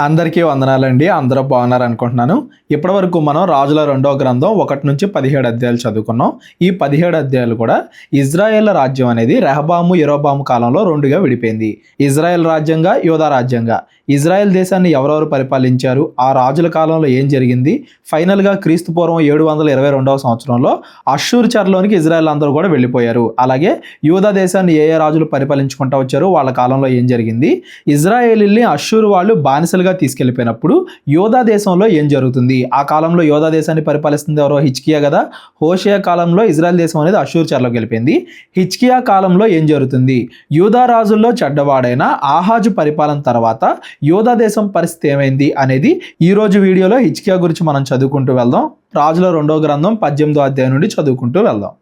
అందరికీ వందనాలండి. అందరూ బాగున్నారు అనుకుంటున్నాను. ఇప్పటివరకు మనం రాజుల రెండో గ్రంథం 1 నుంచి 17 అధ్యాయాలు చదువుకున్నాం. ఈ 17 అధ్యాయాలు కూడా ఇజ్రాయేల్ రాజ్యం అనేది రెహబాము, యెరోబాము కాలంలో రెండుగా విడిపోయింది. ఇజ్రాయెల్ రాజ్యంగా, యూదా రాజ్యంగా. ఇజ్రాయెల్ దేశాన్ని ఎవరెవరు పరిపాలించారు, ఆ రాజుల కాలంలో ఏం జరిగింది, ఫైనల్గా క్రీస్తు పూర్వం 722వ సంవత్సరంలో అష్షూరు చెరలోనికి ఇజ్రాయెల్ అందరూ కూడా వెళ్ళిపోయారు. అలాగే యూదా దేశాన్ని ఏ రాజులు పరిపాలించుకుంటూ వచ్చారు, వాళ్ళ కాలంలో ఏం జరిగింది, ఇజ్రాయేలీల్ని అష్షూరు వాళ్ళు బానిసలుగా తీసుకెళ్లిపోయినప్పుడు యూదా దేశంలో ఏం జరుగుతుంది, ఆ కాలంలో యూదా దేశాన్ని పరిపాలిస్తుంది ఎవరో, హిజ్కియా కదా. హోషేయ కాలంలో ఇజ్రాయెల్ దేశం అనేది అష్షూరు చెరలోకి వెళ్ళిపోయింది. హిజ్కియా కాలంలో ఏం జరుగుతుంది, యూదా రాజుల్లో చెడ్డవాడైన ఆహాజు పరిపాలన తర్వాత యూదా దేశం పరిస్థితి ఏమైంది అనేది ఈ రోజు వీడియోలో హిజ్కియా గురించి మనం చదువుకుంటూ వెళ్దాం. రాజుల రెండో గ్రంథం 18వ అధ్యాయం నుండి చదువుకుంటూ వెళ్దాం.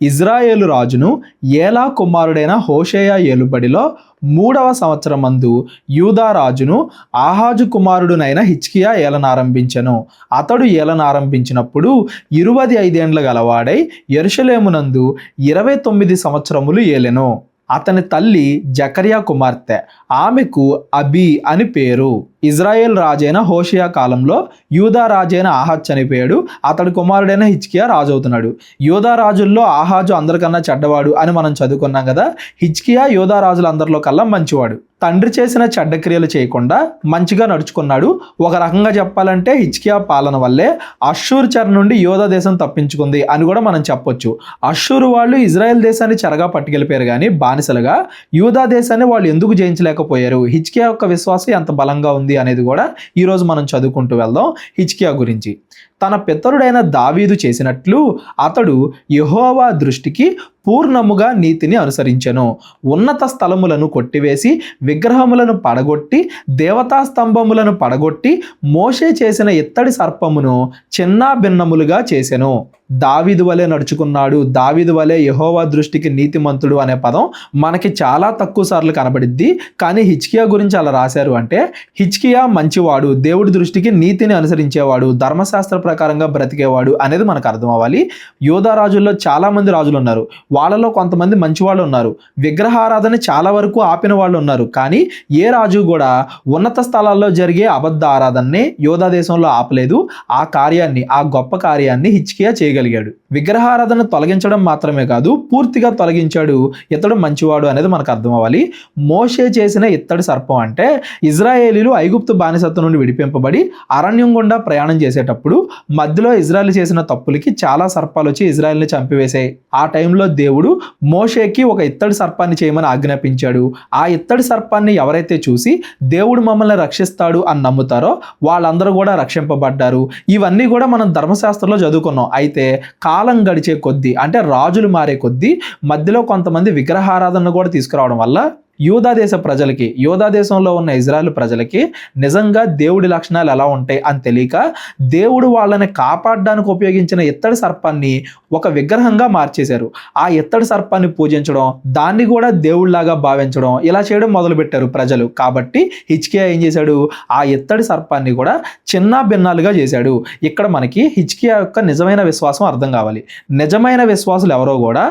ఇజ్రాయేలు రాజును ఏలా కుమారుడైన హోషేయ ఏలుబడిలో 3వ సంవత్సరమందు యూదా రాజును ఆహాజు కుమారుడునైన హిజ్కియా ఏలనారంభించెను. అతడు ఏలనారంభించినప్పుడు 25 ఏండ్ల గలవాడై యెరూషలేమునందు 29 సంవత్సరములు ఏలెను. అతని తల్లి జకర్యా కుమార్తె, ఆమెకు అబీ అని పేరు. ఇజ్రాయేల్ రాజైన హోషేయ కాలంలో యూదా రాజైన ఆహాజ్ చనిపోయాడు. అతడి కుమారుడైన హిజ్కియా రాజు అవుతున్నాడు. యూదా రాజుల్లో ఆహాజు అందరికన్నా చెడ్డవాడు అని మనం చదువుకున్నాం కదా. హిజ్కియా యూదా రాజులందరిలో కల్లా మంచివాడు. తండ్రి చేసిన చెడ్డ క్రియలు చేయకుండా మంచిగా నడుచుకున్నాడు. ఒక రకంగా చెప్పాలంటే హిజ్కియా పాలన వల్లే అష్షూరు చెర నుండి యూదా దేశం తప్పించుకుంది అని కూడా మనం చెప్పొచ్చు. అష్షూరు వాళ్ళు ఇజ్రాయెల్ దేశాన్ని చెరగా పట్టుకెళ్ళిపోయారు, కానీ బానిసలుగా యూదా దేశాన్ని వాళ్ళు ఎందుకు జయించలేకపోయారు, హిజ్కియా యొక్క విశ్వాసం ఎంత బలంగా ఉంది అనేది కూడా ఈరోజు మనం చదువుకుంటూ వెళ్దాం. హిజ్కియా గురించి తన పితరుడైన దావీదు చేసినట్లు అతడు యెహోవా దృష్టికి పూర్ణముగా నీతిని అనుసరించెను. ఉన్నత స్థలములను కొట్టివేసి విగ్రహములను పడగొట్టి దేవతా స్తంభములను పడగొట్టి మోషే చేసిన ఇత్తడి సర్పమును చిన్న భిన్నములుగా చేసెను. దావీదు వలె నడుచుకున్నాడు, దావీదు వలె యెహోవా దృష్టికి నీతిమంతుడు అనే పదం మనకి చాలా తక్కువ సార్లు కనబడిద్ది. కానీ హిజ్కియా గురించి అలా రాశారు అంటే హిజ్కియా మంచివాడు, దేవుడి దృష్టికి నీతిని అనుసరించేవాడు, ధర్మశాస్త్ర ప్రకారంగా బ్రతికేవాడు అనేది మనకు అర్థం అవ్వాలి. యూదా రాజుల్లో చాలా మంది రాజులు ఉన్నారు, వాళ్ళలో కొంతమంది మంచి వాళ్ళు ఉన్నారు. విగ్రహారాధన చాలా వరకు ఆపిన వాళ్ళు ఉన్నారు. కానీ ఏ రాజు కూడా ఉన్నత స్థలాల్లో జరిగే అబద్ధ ఆరాధనని యూదా దేశంలో ఆపలేదు. ఆ కార్యాన్ని, ఆ గొప్ప కార్యాన్ని హిజ్కియా చేయగలిగాడు. విగ్రహారాధన తొలగించడం మాత్రమే కాదు, పూర్తిగా తొలగించాడు. ఇతడు మంచివాడు అనేది మనకు అర్థం అవ్వాలి. మోషే చేసిన ఇత్తడి సర్పం అంటే ఇజ్రాయేలీలు ఐగుప్తు బానిసత్వం నుండి విడిపింపబడి అరణ్యం గుండా ప్రయాణం చేసేటప్పుడు మధ్యలో ఇజ్రాయెల్ చేసిన తప్పులకి చాలా సర్పాలు వచ్చి ఇజ్రాయెల్ని చంపివేశాయి. ఆ టైంలో దేవుడు మోషేకి ఒక ఇత్తడి సర్పాన్ని చేయమని ఆజ్ఞాపించాడు. ఆ ఇత్తడి సర్పాన్ని ఎవరైతే చూసి దేవుడు మమ్మల్ని రక్షిస్తాడు అని నమ్ముతారో వాళ్ళందరూ కూడా రక్షింపబడ్డారు. ఇవన్నీ కూడా మనం ధర్మశాస్త్రంలో చదువుకున్నాం. అయితే కాలం గడిచే కొద్దీ, అంటే రాజులు మారే కొద్దీ మధ్యలో కొంతమంది విగ్రహారాధన కూడా తీసుకురావడం వల్ల యూదా దేశ ప్రజలకి, యూదా దేశంలో ఉన్న ఇజ్రాయెల్ ప్రజలకి నిజంగా దేవుడి లక్షణాలు ఎలా ఉంటాయి అని తెలియక దేవుడు వాళ్ళని కాపాడడానికి ఉపయోగించిన ఇత్తడి సర్పాన్ని ఒక విగ్రహంగా మార్చేశారు. ఆ ఇత్తడి సర్పాన్ని పూజించడం, దాన్ని కూడా దేవుడిలాగా భావించడం, ఇలా చేయడం మొదలుపెట్టారు ప్రజలు. కాబట్టి హిజ్కియా ఏం చేశాడు, ఆ ఇత్తడి సర్పాన్ని కూడా చిన్న భిన్నాలుగా చేశాడు. ఇక్కడ మనకి హిజ్కియా యొక్క నిజమైన విశ్వాసం అర్థం కావాలి. నిజమైన విశ్వాసులు ఎవరో కూడా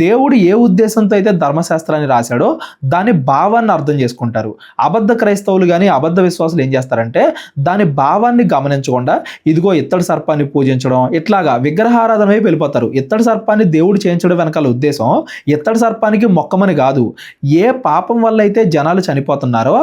దేవుడు ఏ ఉద్దేశంతో అయితే ధర్మశాస్త్రాన్ని రాశాడో దాని భావాన్ని అర్థం చేసుకుంటారు. అబద్ధ క్రైస్తవులు కానీ అబద్ధ విశ్వాసులు ఏం చేస్తారంటే దాని భావాన్ని గమనించకుండా ఇదిగో ఇత్తడి సర్పాన్ని పూజించడం, ఇట్లాగా విగ్రహారాధన వైపు వెళ్ళిపోతారు. ఇత్తడి సర్పాన్ని దేవుడు చేయించడం వెనకాల ఉద్దేశం ఇత్తడి సర్పానికి మొక్కమని కాదు. ఏ పాపం వల్ల అయితే జనాలు చనిపోతున్నారో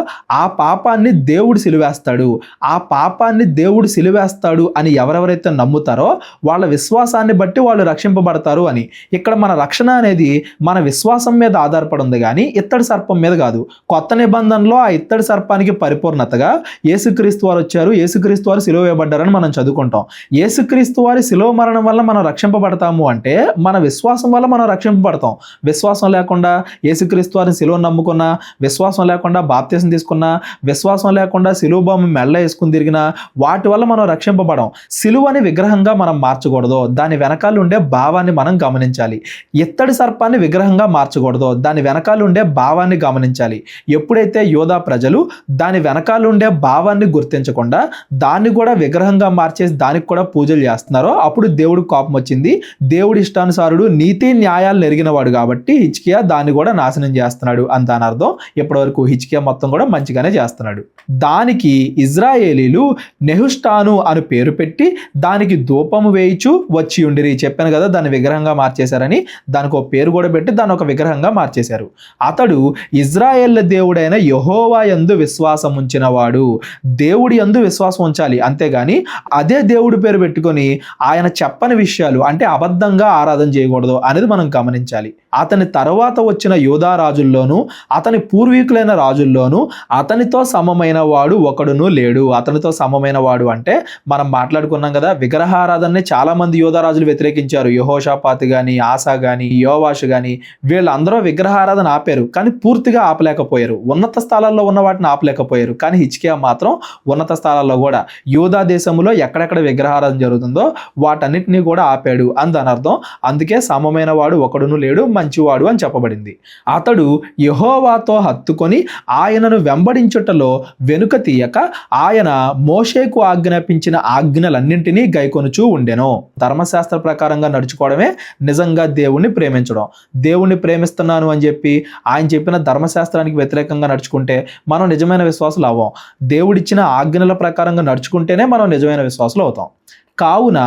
ఆ పాపాన్ని దేవుడు సిలువేస్తాడు, ఆ పాపాన్ని దేవుడు సిలువేస్తాడు అని ఎవరెవరైతే నమ్ముతారో వాళ్ళ విశ్వాసాన్ని బట్టి వాళ్ళు రక్షింపబడతారు అని. ఇక్కడ మన రక్షణ అనేది మన విశ్వాసం మీద ఆధారపడి ఉంది, కానీ ఇత్తడి సర్పం మీద కాదు. కొత్త నిబంధనలో ఆ ఇత్తడి సర్పానికి పరిపూర్ణతగా యేసుక్రీస్తు వారు వచ్చారు, యేసుక్రీస్తు వారు సిలువ వేయబడ్డారని మనం చదువుకుంటాం. యేసుక్రీస్తు వారి సిలువ మరణం వల్ల మనం రక్షింపబడతాము అంటే మన విశ్వాసం వల్ల మనం రక్షింపబడతాం. విశ్వాసం లేకుండా యేసుక్రీస్తు వారిని సిలువను నమ్ముకున్నా, విశ్వాసం లేకుండా బాప్తిసం తీసుకున్నా, విశ్వాసం లేకుండా సిలువ బొమ్మ మెల్ల వేసుకుని తిరిగినా వాటి వల్ల మనం రక్షింపబడం. సిలువని విగ్రహంగా మనం మార్చకూడదు, దాని వెనకాల ఉండే భావాన్ని మనం గమనించాలి. ఇత్తడి సర్పాన్ని విగ్రహంగా మార్చకూడదు, దాని వెనకాల ఉండే భావాన్ని గమనించాలి. ఎప్పుడైతే యోధా ప్రజలు దాని వెనకాల ఉండే భావాన్ని గుర్తించకుండా దాన్ని కూడా విగ్రహంగా మార్చేసి దానికి కూడా పూజలు చేస్తున్నారో అప్పుడు దేవుడికి కోపం వచ్చింది. దేవుడి ఇష్టానుసారుడు నీతి న్యాయాలు ఎరిగినవాడు కాబట్టి హిజ్కియా దాన్ని కూడా నాశనం చేస్తున్నాడు అని దాని అర్థం. ఇప్పటివరకు హిజ్కియా మొత్తం కూడా మంచిగానే చేస్తున్నాడు. దానికి ఇజ్రాయేలీలు నెహుష్టాను అని పేరు పెట్టి దానికి ధూపము వేయిచు వచ్చి ఉండిరి. చెప్పాను కదా దాన్ని విగ్రహంగా మార్చేశారని. దానికి ఒక పేరు కూడా పెట్టి దాన్ని ఒక విగ్రహంగా మార్చేశారు. అతడు ఇజ్రాయేళ్ల దేవుడైన యెహోవా యందు విశ్వాసం ఉంచిన వాడు. దేవుడి యందు విశ్వాసం ఉంచాలి, అంతేగాని అదే దేవుడి పేరు పెట్టుకొని ఆయన చెప్పని విషయాలు అంటే అబద్ధంగా ఆరాధన చేయకూడదు అనేది మనం గమనించాలి. అతని తర్వాత వచ్చిన యూదా రాజుల్లోనూ అతని పూర్వీకులైన రాజుల్లోనూ అతనితో సమమైన వాడు ఒకడును లేడు. అతనితో సమమైన వాడు అంటే మనం మాట్లాడుకున్నాం కదా, విగ్రహారాధనని చాలా మంది యూదా రాజులు వ్యతిరేకించారు. యెహోషాపాతు గాని, ఆసా గాని, యోవాషు గాని వీళ్ళందరూ విగ్రహారాధన ఆపారు, కానీ పూర్తిగా ఆపలేకపోయారు. ఉన్నత స్థలాల్లో ఉన్న వాటిని ఆపలేకపోయారు. కానీ హిజ్కియా మాత్రం ఉన్నత స్థలాల్లో కూడా యూదా దేశంలో ఎక్కడెక్కడ విగ్రహారాధన జరుగుతుందో వాటన్నిటినీ కూడా ఆపాడు అని దాని అర్థం. అందుకే సమమైన వాడు ఒకడును లేడు, మంచివాడు అని చెప్పబడింది. అతడు యెహోవాతో హత్తుకొని ఆయనను వెంబడించుటలో వెనుక తీయక ఆయన మోషేకు ఆజ్ఞాపించిన ఆజ్ఞలన్నింటినీ గైకొనుచూ ఉండెను. ధర్మశాస్త్ర ప్రకారంగా నడుచుకోవడమే నిజంగా దేవుణ్ణి ప్రేమించడం. దేవుణ్ణి ప్రేమిస్తున్నాను అని చెప్పి ఆయన చెప్పిన ధర్మశాస్త్రానికి వ్యతిరేకంగా నడుచుకుంటే మనం నిజమైన విశ్వాసులు అవ్వం. దేవుడిచ్చిన ఆజ్ఞల ప్రకారంగా నడుచుకుంటేనే మనం నిజమైన విశ్వాసులు అవుతాం. కావున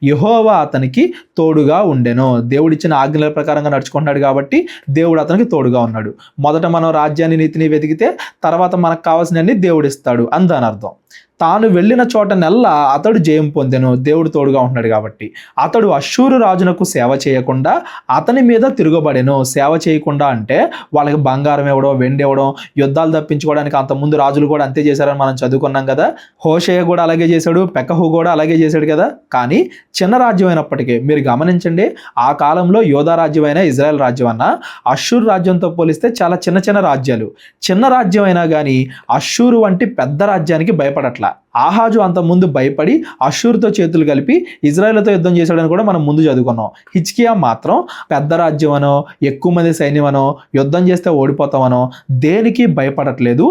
యెహోవా అతనికి తోడుగా ఉండెను. దేవుడిచ్చిన ఆజ్ఞల ప్రకారంగా నడుచుకుంటున్నాడు కాబట్టి దేవుడు అతనికి తోడుగా ఉన్నాడు. మొదట మనం రాజ్యాన్ని నీతిని వెతికితే తర్వాత మనకు కావాల్సినన్ని దేవుడిస్తాడు అని దాని అర్థం. తాను వెళ్ళిన చోట నెల్లా అతడు జయం పొందెను. దేవుడు తోడుగా ఉంటున్నాడు కాబట్టి. అతడు అష్షూరు రాజునకు సేవ చేయకుండా అతని మీద తిరగబడెను. సేవ చేయకుండా అంటే వాళ్ళకి బంగారం ఇవ్వడం, వెండి ఇవ్వడం, యుద్ధాలు తప్పించుకోవడానికి అంతకుముందు రాజులు కూడా అంతే చేశారని మనం చదువుకున్నాం కదా. హోషేయ కూడా అలాగే చేశాడు, పెకహు కూడా అలాగే చేశాడు కదా. కానీ చిన్న రాజ్యం అయినప్పటికీ మీరు గమనించండి, ఆ కాలంలో యోధా రాజ్యం అయినా ఇజ్రాయెల్ రాజ్యం అన్నా అష్షూరు రాజ్యంతో పోలిస్తే చాలా చిన్న చిన్న రాజ్యాలు. చిన్న రాజ్యం అయినా కానీ అష్షూరు వంటి పెద్ద రాజ్యానికి భయపడట్లా. ఆహాజు అంత ముందు భయపడి అష్షూరుతో చేతులు కలిపి ఇజ్రాయెల్తో యుద్ధం చేశాడని కూడా మనం ముందు చదువుకున్నాం. హిజ్కియా మాత్రం పెద్ద రాజ్యం అనో, ఎక్కువ మంది సైన్యం అనో, యుద్ధం చేస్తే ఓడిపోతామనో దేనికి భయపడట్లేదు.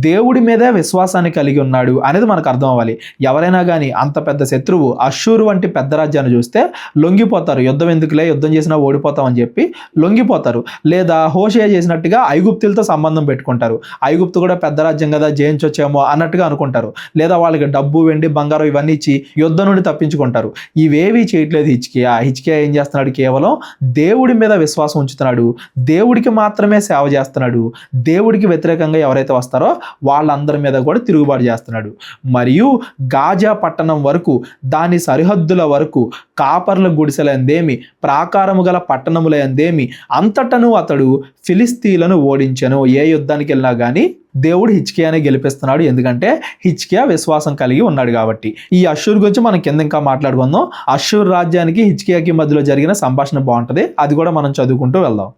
దేవుడి మీదే విశ్వాసాన్ని కలిగి ఉన్నాడు అనేది మనకు అర్థం అవ్వాలి. ఎవరైనా కానీ అంత పెద్ద శత్రువు అష్షూరు వంటి పెద్ద రాజ్యాన్ని చూస్తే లొంగిపోతారు. యుద్ధం ఎందుకులే, యుద్ధం చేసినా ఓడిపోతామని చెప్పి లొంగిపోతారు. లేదా హోషేయ చేసినట్టుగా ఐగుప్తులతో సంబంధం పెట్టుకుంటారు. ఐగుప్తు కూడా పెద్ద రాజ్యం కదా, జయించొచ్చేమో అన్నట్టుగా అనుకుంటారు. లేదా వాళ్ళకి డబ్బు, వెండి, బంగారం ఇవన్నీ ఇచ్చి యుద్ధం నుండి తప్పించుకుంటారు. ఇవేవి చేయట్లేదు హిజ్కియా. హిజ్కియా ఏం చేస్తున్నాడు? కేవలం దేవుడి మీద విశ్వాసం ఉంచుతున్నాడు. దేవుడికి మాత్రమే సేవ చేస్తున్నాడు. దేవుడికి వ్యతిరేకంగా ఎవరైతే వస్తారో వాళ్ళందరి మీద కూడా తిరుగుబాటు చేస్తున్నాడు. మరియు గాజా పట్టణం వరకు, దాని సరిహద్దుల వరకు, కాపర్ల గుడిసెలందేమి, ప్రాకారము గల పట్టణములందేమి అంతటను అతడు ఫిలిస్తీన్లను ఓడించెను. ఏ యుద్ధానికి వెళ్ళినా కానీ దేవుడు హిజ్కియానే గెలిపిస్తున్నాడు. ఎందుకంటే హిజ్కియా విశ్వాసం కలిగి ఉన్నాడు కాబట్టి. ఈ అష్షూర్ గురించి మనం కింద ఇంకా మాట్లాడుకుందాం. అష్షూర్ రాజ్యానికి హిజ్కియాకి మధ్యలో జరిగిన సంభాషణ బాగుంటుంది, అది కూడా మనం చదువుకుంటూ వెళ్దాం.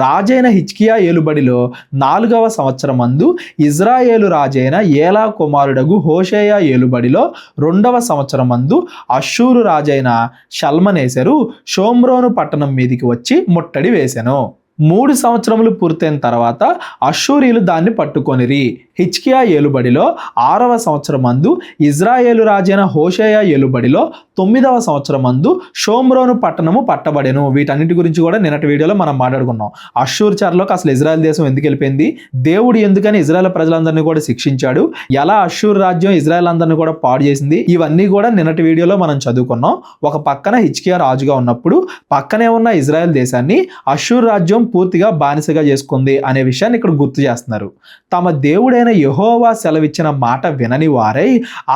రాజైన హిజ్కియా ఏలుబడిలో 4వ సంవత్సరమందు ఇజ్రాయేలు రాజైన ఏలా కుమారుడగు హోషేయ ఏలుబడిలో 2వ సంవత్సరమందు అష్షూరు రాజైన షల్మనేసెరు షోమ్రోను పట్టణం మీదికి వచ్చి ముట్టడి వేసెను. 3 సంవత్సరములు పూర్తయిన తర్వాత అష్షూరీలు దాన్ని పట్టుకొనిరి. హిజ్కియా ఏలుబడిలో 6వ సంవత్సరమందు ఇజ్రాయేలు రాజైన హోషేయ ఏలుబడిలో 9వ సంవత్సరమందు షోమ్రోను పట్టణము పట్టబడెను. వీటన్నిటి గురించి కూడా నిన్నటి వీడియోలో మనం మాట్లాడుకున్నాం. అష్షూర్ చెరలోకి అసలు ఇజ్రాయెల్ దేశం ఎందుకు వెళ్ళిపోయింది, దేవుడు ఎందుకని ఇజ్రాయెల్ ప్రజలందరినీ కూడా శిక్షించాడు, ఎలా అష్షూర్ రాజ్యం ఇజ్రాయెల్ అందరినీ కూడా పాడు చేసింది, ఇవన్నీ కూడా నిన్నటి వీడియోలో మనం చదువుకున్నాం. ఒక పక్కన హిజ్కియా రాజుగా ఉన్నప్పుడు పక్కనే ఉన్న ఇజ్రాయెల్ దేశాన్ని అష్షూర్ రాజ్యం పూర్తిగా బానిసగా చేసుకుంది అనే విషయాన్ని ఇక్కడ గుర్తు చేస్తున్నారు. తమ దేవుడైన యెహోవా సెలవిచ్చిన మాట వినని వారై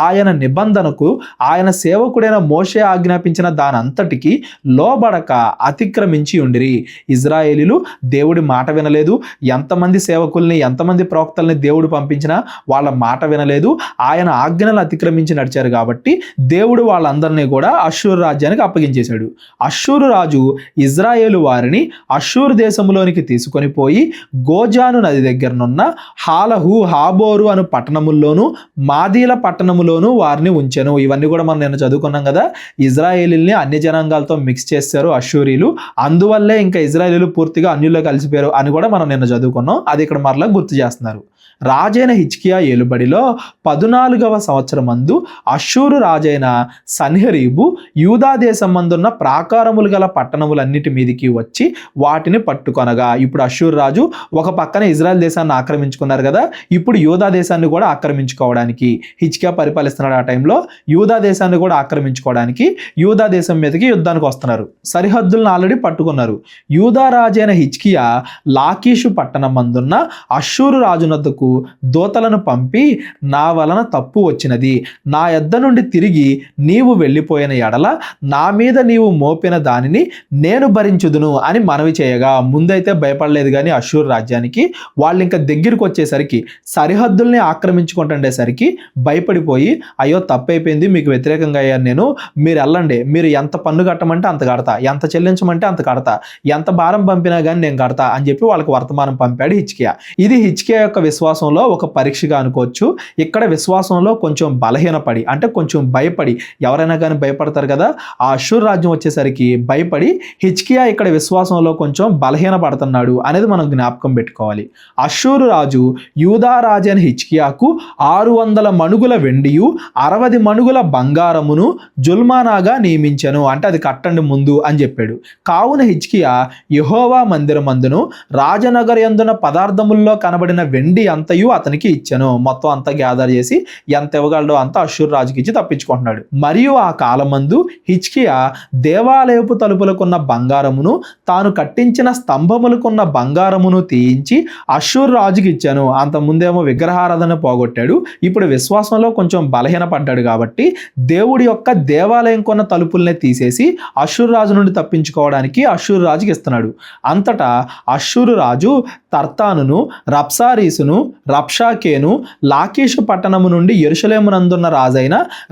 ఆయన నిబంధనకు, ఆయన సేవకుడైన మోషే ఆజ్ఞాపించిన దానంతటికి లోబడక అతిక్రమించి ఉండిరి. ఇజ్రాయేలీలు దేవుడి మాట వినలేదు. ఎంతమంది సేవకుల్ని, ఎంతమంది ప్రవక్తల్ని దేవుడు పంపించినా వాళ్ళ మాట వినలేదు. ఆయన ఆజ్ఞలను అతిక్రమించి నడిచారు కాబట్టి దేవుడు వాళ్ళందరినీ కూడా అష్షూరు రాజ్యానికి అప్పగించేశాడు. అష్షూరు రాజు ఇజ్రాయేలు వారిని అష్షూరు దేశంలోనికి తీసుకొని పోయి గోజాను నది దగ్గరనున్న హాలహు హాబోరు అను పట్టణముల్లోను మాదీల పట్టణములోను వారిని ఉంచెను. ఇవన్నీ కూడా మనం నిన్న చదువుకున్నాం కదా. ఇజ్రాయేలీల్ని అన్య జనాంగాలతో మిక్స్ చేశారు అష్షూరీలు, అందువల్లే ఇంకా ఇజ్రాయేలీలు పూర్తిగా అన్యుల్లో కలిసిపోయారు అని కూడా మనం నిన్న చదువుకున్నాం. అది ఇక్కడ మరలా గుర్తు చేస్తున్నారు. రాజైన హిజ్కియా ఏలుబడిలో 14వ సంవత్సరమందు అష్షూరు రాజైన సన్హెరీబు యూదా దేశమందున్న ప్రాకారములు గల పట్టణములన్నిటి మీదికి వచ్చి వాటిని పట్టుకొనగా, ఇప్పుడు అష్షూరు రాజు ఒక పక్కన ఇజ్రాయెల్ దేశాన్ని ఆక్రమించుకున్నారు కదా, ఇప్పుడు యూదా దేశాన్ని కూడా ఆక్రమించుకోవడానికి హిజ్కియా పరిపాలిస్తున్నాడు. ఆ టైంలో యూదా దేశాన్ని కూడా ఆక్రమించుకోవడానికి యూదా దేశం మీదకి యుద్ధానికి వస్తున్నారు. సరిహద్దులను ఆల్రెడీ పట్టుకున్నారు. యూదా రాజైన హిజ్కియా లాకీషు పట్టణం మందున్న అష్షూరు రాజునద్దకు దూతలను పంపి, నా వలన తప్పు వచ్చినది, నా యొద్ద నుండి తిరిగి నీవు వెళ్ళిపోయిన ఎడల నా మీద నీవు మోపిన దానిని నేను భరించుదును అని మనవి చేయగా, ముందైతే భయపడలేదు కానీ అష్షూరు రాజ్యానికి వాళ్ళు ఇంకా దగ్గరికి వచ్చేసరికి, సరిహద్దుల్ని ఆక్రమించుకుంటుండేసరికి భయపడిపోయి, అయ్యో తప్పైపోయింది, మీకు వ్యతిరేకంగా అయ్యాను నేను, మీరు వెళ్ళండి, మీరు ఎంత పన్ను కట్టమంటే అంత కడతా, ఎంత చెల్లించమంటే అంత కడతా, ఎంత భారం పంపినా కానీ నేను కడతా అని చెప్పి వాళ్ళకి వర్తమానం పంపాడు హిజ్కియా. ఇది హిజ్కియా యొక్క విశ్వాసంలో ఒక పరీక్షగా అనుకోవచ్చు. ఇక్కడ విశ్వాసంలో కొంచెం బలహీనపడి, అంటే కొంచెం భయపడి, ఎవరైనా కానీ భయపడతారు కదా, ఆ అష్షూరు రాజ్యం వచ్చేసరికి భయపడి హిజ్కియా ఇక్కడ విశ్వాసంలో కొంచెం బలహీనపడుతున్నాడు అనేది మనం జ్ఞాపకం పెట్టుకోవాలి. అష్షూరు రాజు యూదా రాజైన హిజ్కియాకు 600 మణుగుల వెండియు 60 మణుగుల బంగారమును జుల్మానాగా నియమించెను, అంటే అది కట్టండి ముందు అని చెప్పాడు. కావున హిజ్కియా యెహోవా మందిరమందును రాజనగర యందున పదార్థముల్లో కనబడిన వెండి అంతయు అతనికి ఇచ్చెను. మొత్తం అంతా గ్యాదర్ చేసి ఎంత ఇవ్వగలడో అంతా అష్షూరు రాజుకి ఇచ్చి తప్పించుకుంటున్నాడు. మరియు ఆ కాలమందు హిజ్కియా దేవాలయపు తలుపులకున్న బంగారమును తాను కట్టించిన స్తంభములకున్న బంగారమును తీయించి అష్షూరు రాజుకి ఇచ్చాను. అంత ముందేమో విగ్రహారాధన పోగొట్టాడు, ఇప్పుడు విశ్వాసంలో కొంచెం బలహీనపడ్డాడు కాబట్టి దేవుడి యొక్క దేవాలయం కొన్న తలుపుల్నే తీసేసి అష్షూరు రాజు నుండి తప్పించుకోవడానికి అష్షూరు రాజుకి ఇస్తున్నాడు. అంతటా అష్షూరు రాజు తర్తానును రబ్సారీసును రబ్షాకేను లాకీషు పట్టణము నుండి యెరూషలేమునందున్న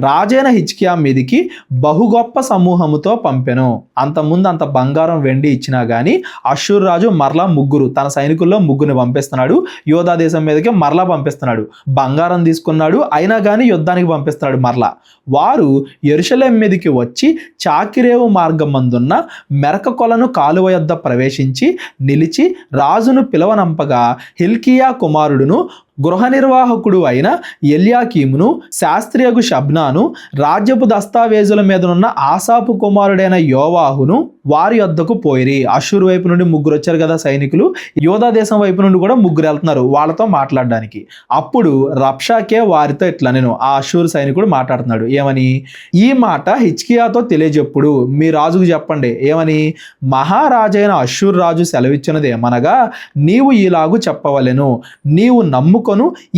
రాజైన హిజ్కియా మీదికి బహు గొప్ప సమూహముతో పంపెను. అంతకుముందు అంత బంగారం వెండి ఇచ్చినా గానీ అష్షూరు రాజు మరలా తన సైనికుల్లో ముగ్గురిని పంపిస్తున్నాడు. యూదా దేశం మీదకి మరలా పంపిస్తున్నాడు. బంగారం తీసుకున్నాడు, అయినా కానీ యుద్ధానికి పంపిస్తున్నాడు మరలా. వారు యెరూషలేము మీదకి వచ్చి చాకిరేవు మార్గం మందున్న మెరక కొలను కాలువ యొద్ద ప్రవేశించి నిలిచి రాజును పిలవనంపగా హిల్కియా కుమారుడును గృహ నిర్వాహకుడు అయిన ఎల్యాకీమును శాస్త్రియగు షబ్నాను రాజ్యపు దస్తావేజుల మీదనున్న ఆసాపు కుమారుడైన యోవాహును వారి యొద్దకు పోయిరి. అష్షూరు వైపు నుండి ముగ్గురు వచ్చారు కదా సైనికులు, యోధా దేశం వైపు నుండి కూడా ముగ్గురు వెళ్తున్నారు వాళ్ళతో మాట్లాడడానికి. అప్పుడు రబ్షాకే వారితో ఇట్లా, నేను ఆ అష్షూరు సైనికుడు మాట్లాడుతున్నాడు, ఏమని, ఈ మాట హిజ్కియాతో తెలియజెప్పుడు, మీ రాజుకు చెప్పండి. ఏమని, మహారాజైన అష్షూరు రాజు సెలవిచ్చినదేమనగా, నీవు ఇలాగు చెప్పవలెను, నీవు నమ్ముకొను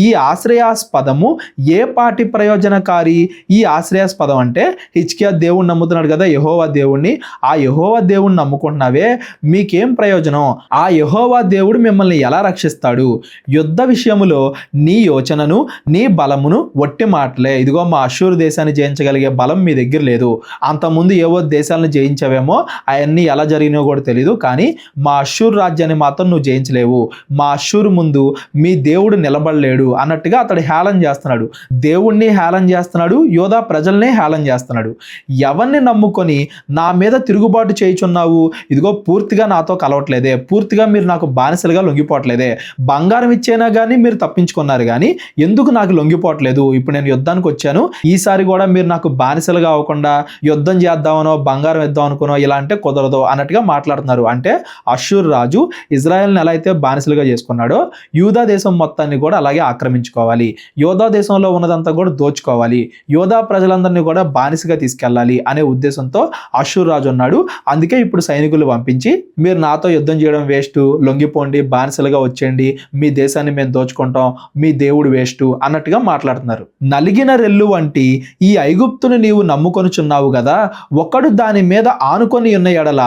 ఈ ఆశ్రయాస్పదము ఏ పాటి ప్రయోజనకారి. ఈ ఆశ్రయాస్పదం అంటే హిజ్కియా దేవుణ్ణి నమ్ముతున్నాడు కదా, యెహోవా దేవుణ్ణి. ఆ యెహోవా దేవుణ్ణి నమ్ముకుంటున్నావే, మీకేం ప్రయోజనం? ఆ యెహోవా దేవుడు మిమ్మల్ని ఎలా రక్షిస్తాడు? యుద్ధ విషయములో నీ యోచనను నీ బలమును వట్టి మాటలే. ఇదిగో మా అష్షూరు దేశాన్ని జయించగలిగే బలం మీ దగ్గర లేదు. అంతకుముందు ఏవో దేశాలను జయించవేమో, అవన్నీ ఎలా జరిగినాయో కూడా తెలియదు, కానీ మా అష్షూరు రాజ్యాన్ని మాత్రం నువ్వు జయించలేవు. మా అష్షూరు ముందు మీ దేవుడు నిలబడలేడు అన్నట్టుగా అతడు హేళన చేస్తున్నాడు. దేవుణ్ణి హేళన చేస్తున్నాడు, యోధా ప్రజల్ని హేళన చేస్తున్నాడు. ఎవరిని నమ్ముకొని నా మీద తిరుగుబాటు చేయుచున్నావు? ఇదిగో పూర్తిగా నాతో కలవట్లేదే, పూర్తిగా మీరు నాకు బానిసలుగా లొంగిపోవట్లేదే, బంగారం ఇచ్చేనా కానీ మీరు తప్పించుకున్నారు కానీ ఎందుకు నాకు లొంగిపోవట్లేదు? ఇప్పుడు నేను యుద్ధానికి వచ్చాను, ఈసారి కూడా మీరు నాకు బానిసలుగా అవ్వకుండా యుద్ధం చేద్దామనో బంగారం ఇద్దాం అనుకునో ఇలా అంటే కుదరదు అన్నట్టుగా మాట్లాడుతున్నారు. అంటే అష్షూరు రాజు ఇజ్రాయెల్ని ఎలా అయితే బానిసలుగా చేసుకున్నాడో యూదా దేశం మొత్తాన్ని కూడా అలాగే ఆక్రమించుకోవాలి, యోధా దేశంలో ఉన్నదంతా కూడా దోచుకోవాలి, యోధా ప్రజలందరినీ కూడా బానిసగా తీసుకెళ్ళాలి అనే ఉద్దేశంతో అష్షూరు రాజు ఉన్నాడు. అందుకే ఇప్పుడు సైనికులు పంపించి, మీరు నాతో యుద్ధం చేయడం వేస్ట్, లొంగిపోండి, బానిసలుగా వచ్చేయండి, మీ దేశాన్ని మేము దోచుకుంటాం, మీ దేవుడు వేస్ట్ అన్నట్టుగా మాట్లాడుతున్నారు. నలిగిన రెల్లు వంటి ఈ ఐగుప్తును నీవు నమ్ముకొనుచున్నావు కదా, ఒకడు దాని మీద ఆనుకొని ఉన్న ఎడల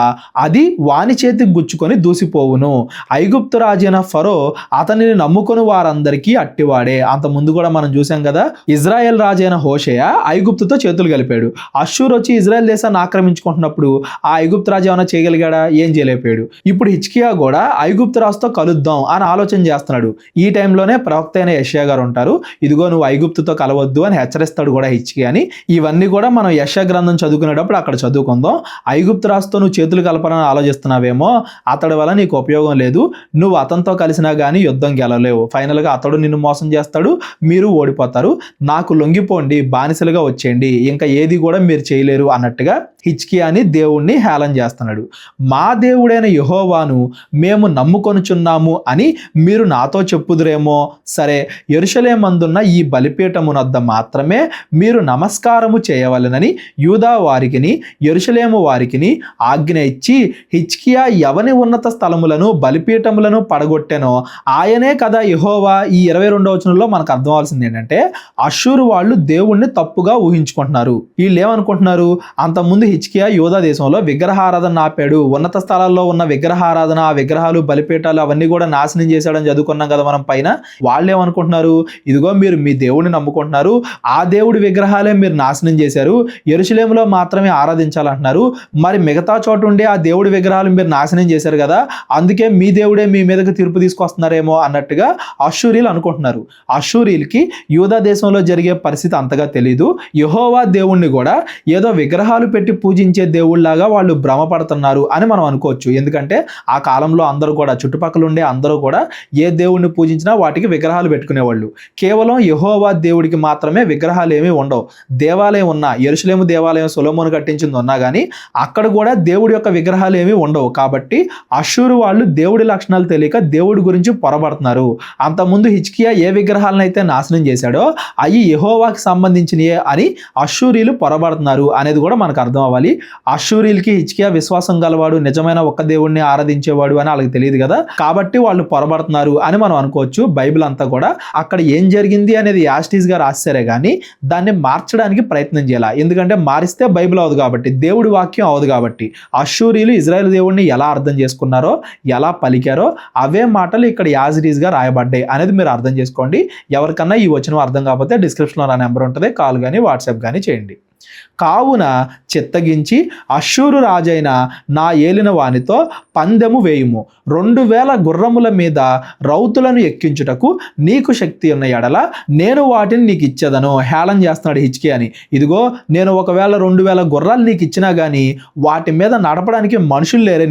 అది వాని చేతికి గుచ్చుకొని దూసిపోవును. ఐగుప్తు రాజైన ఫరో అతనిని నమ్ముకొని వారందరూ అందరికీ అట్టివాడే. అంత ముందు కూడా మనం చూసాం కదా, ఇజ్రాయెల్ రాజు అయిన హోషేయ ఐగుప్తుతో చేతులు కలిపాడు. అష్షూర్ వచ్చి ఇజ్రాయెల్ దేశాన్ని ఆక్రమించుకుంటున్నప్పుడు ఆ ఐగుప్తు రాజు ఏమైనా చేయగలిగాడా? ఏం చేయలేకపోయాడు. ఇప్పుడు హిజ్కియా కూడా ఐగుప్తు రాజుతో కలుద్దాం అని ఆలోచన చేస్తున్నాడు. ఈ టైంలోనే ప్రవక్త అయిన యెషయా గారు ఉంటారు. ఇదిగో నువ్వు ఐగుప్తుతో కలవద్దు అని హెచ్చరిస్తాడు కూడా హిజ్కియాని. ఇవన్నీ కూడా మనం యెషయా గ్రంథం చదువుకునేటప్పుడు అక్కడ చదువుకుందాం. ఐగుప్తు రాజుతో నువ్వు చేతులు కలపాలని ఆలోచిస్తున్నావేమో, అతడి వల్ల నీకు ఉపయోగం లేదు, నువ్వు అతనితో కలిసినా కానీ యుద్ధం గెలవలేవు, ఫైనల్గా అతడు నిన్ను మోసం చేస్తాడు, మీరు ఓడిపోతారు, నాకు లొంగిపోండి, బానిసలుగా వచ్చేయండి, ఇంకా ఏది కూడా మీరు చేయలేరు అన్నట్టుగా హిజ్కియాని దేవుణ్ణి హేళన చేస్తున్నాడు. మా దేవుడైన యెహోవాను మేము నమ్ముకొనుచున్నాము అని మీరు నాతో చెప్పుదురేమో, సరే యెరూషలేమందున్న ఈ బలిపీఠమునొద్ద మాత్రమే మీరు నమస్కారము చేయవలెనని యూదా వారికిని యెరూషలేము వారికిని ఆజ్ఞ ఇచ్చి హిజ్కియా ఎవని ఉన్నత స్థలములను బలిపీఠములను పడగొట్టెనో ఆయనే కదా యెహోవా. ఈ 22వ వచనంలో మనకు అర్థం అవ్వాల్సింది ఏంటంటే, అష్షూరు వాళ్ళు దేవుణ్ణి తప్పుగా ఊహించుకుంటున్నారు. వీళ్ళు ఏమనుకుంటున్నారు, అంతకుముందు హిజ్కియా యూదా దేశంలో విగ్రహారాధన ఆపాడు, ఉన్నత స్థలాల్లో ఉన్న విగ్రహారాధన, ఆ విగ్రహాలు బలిపీఠాలు అవన్నీ కూడా నాశనం చేశాడని చదువుకున్నాం కదా మనం పైన. వాళ్ళు ఏమనుకుంటున్నారు, ఇదిగో మీరు మీ దేవుడిని నమ్ముకుంటున్నారు, ఆ దేవుడి విగ్రహాలే మీరు నాశనం చేశారు, యెరూషలేములో మాత్రమే ఆరాధించాలంటున్నారు, మరి మిగతా చోట ఉండే ఆ దేవుడి విగ్రహాలు మీరు నాశనం చేశారు కదా, అందుకే మీ దేవుడే మీ మీదకి తీర్పు తీసుకొస్తున్నారేమో అన్నట్టుగా అష్షూరీలు అనుకుంటున్నారు. అష్షూరీలకి యూదా దేశంలో జరిగే పరిస్థితి అంతగా తెలీదు. యెహోవా దేవుణ్ణి కూడా ఏదో విగ్రహాలు పెట్టి పూజించే దేవుళ్లాగా వాళ్ళు భ్రమపడుతున్నారు అని మనం అనుకోవచ్చు. ఎందుకంటే ఆ కాలంలో అందరూ కూడా, చుట్టుపక్కల ఉండే అందరూ కూడా ఏ దేవుణ్ణి పూజించినా వాటికి విగ్రహాలు పెట్టుకునేవాళ్ళు. కేవలం యెహోవా దేవుడికి మాత్రమే విగ్రహాలు ఏమీ ఉండవు. దేవాలయం ఉన్నా, యెరూషలేము దేవాలయం సొలొమోను కట్టించింది ఉన్నా కానీ అక్కడ కూడా దేవుడి యొక్క విగ్రహాలు ఏమీ ఉండవు. కాబట్టి అష్షూరు వాళ్ళు దేవుడి లక్షణాలు తెలియక దేవుడి గురించి పొరబడుతున్నారు. అంతకుముందు హిజ్కియా ఏ విగ్రహాలను అయితే నాశనం చేశాడో అవి యెహోవాకి సంబంధించినయే అని అష్షూరీలు పొరబడుతున్నారు అనేది కూడా మనకు అర్థం అవ్వాలి. అష్షూరీలకి హిజ్కియా విశ్వాసం గలవాడు, నిజమైన ఒక్క దేవుడిని ఆరాధించేవాడు అని వాళ్ళకి తెలియదు కదా, కాబట్టి వాళ్ళు పొరబడుతున్నారు అని మనం అనుకోవచ్చు. బైబిల్ అంతా కూడా అక్కడ ఏం జరిగింది అనేది యాస్టీస్ గా రాశారే కానీ దాన్ని మార్చడానికి ప్రయత్నం చేయాలి. ఎందుకంటే మారిస్తే బైబిల్ అవదు కాబట్టి, దేవుడి వాక్యం అవదు కాబట్టి. అష్షూరీలు ఇజ్రాయెల్ దేవుడిని ఎలా అర్థం చేసుకున్నారో, ఎలా పలికారో అవే మాటలు ఇక్కడ యాజిటీస్ గా రాయబడ్డాయి అనేది మీరు అర్థం చేసుకోండి. ఎవరికన్నా ఈ వచనం అర్థం కాకపోతే డిస్క్రిప్షన్లో నా నెంబర్ ఉంటుంది, కాల్ కానీ వాట్సాప్ కానీ చేయండి. కావున చిత్తగించి అష్షూరు రాజైన నా ఏలిన వానితో పందెము వేయుము, 2000 గుర్రముల మీద రౌతులను ఎక్కించుటకు నీకు శక్తి ఉన్న ఎడల నేను వాటిని నీకు ఇచ్చేదను. హేళన చేస్తున్నాడు హిజ్కియాని. ఇదిగో నేను ఒకవేళ 2000 గుర్రాలు నీకు ఇచ్చినా కానీ వాటి మీద నడపడానికి మనుషులు లేరే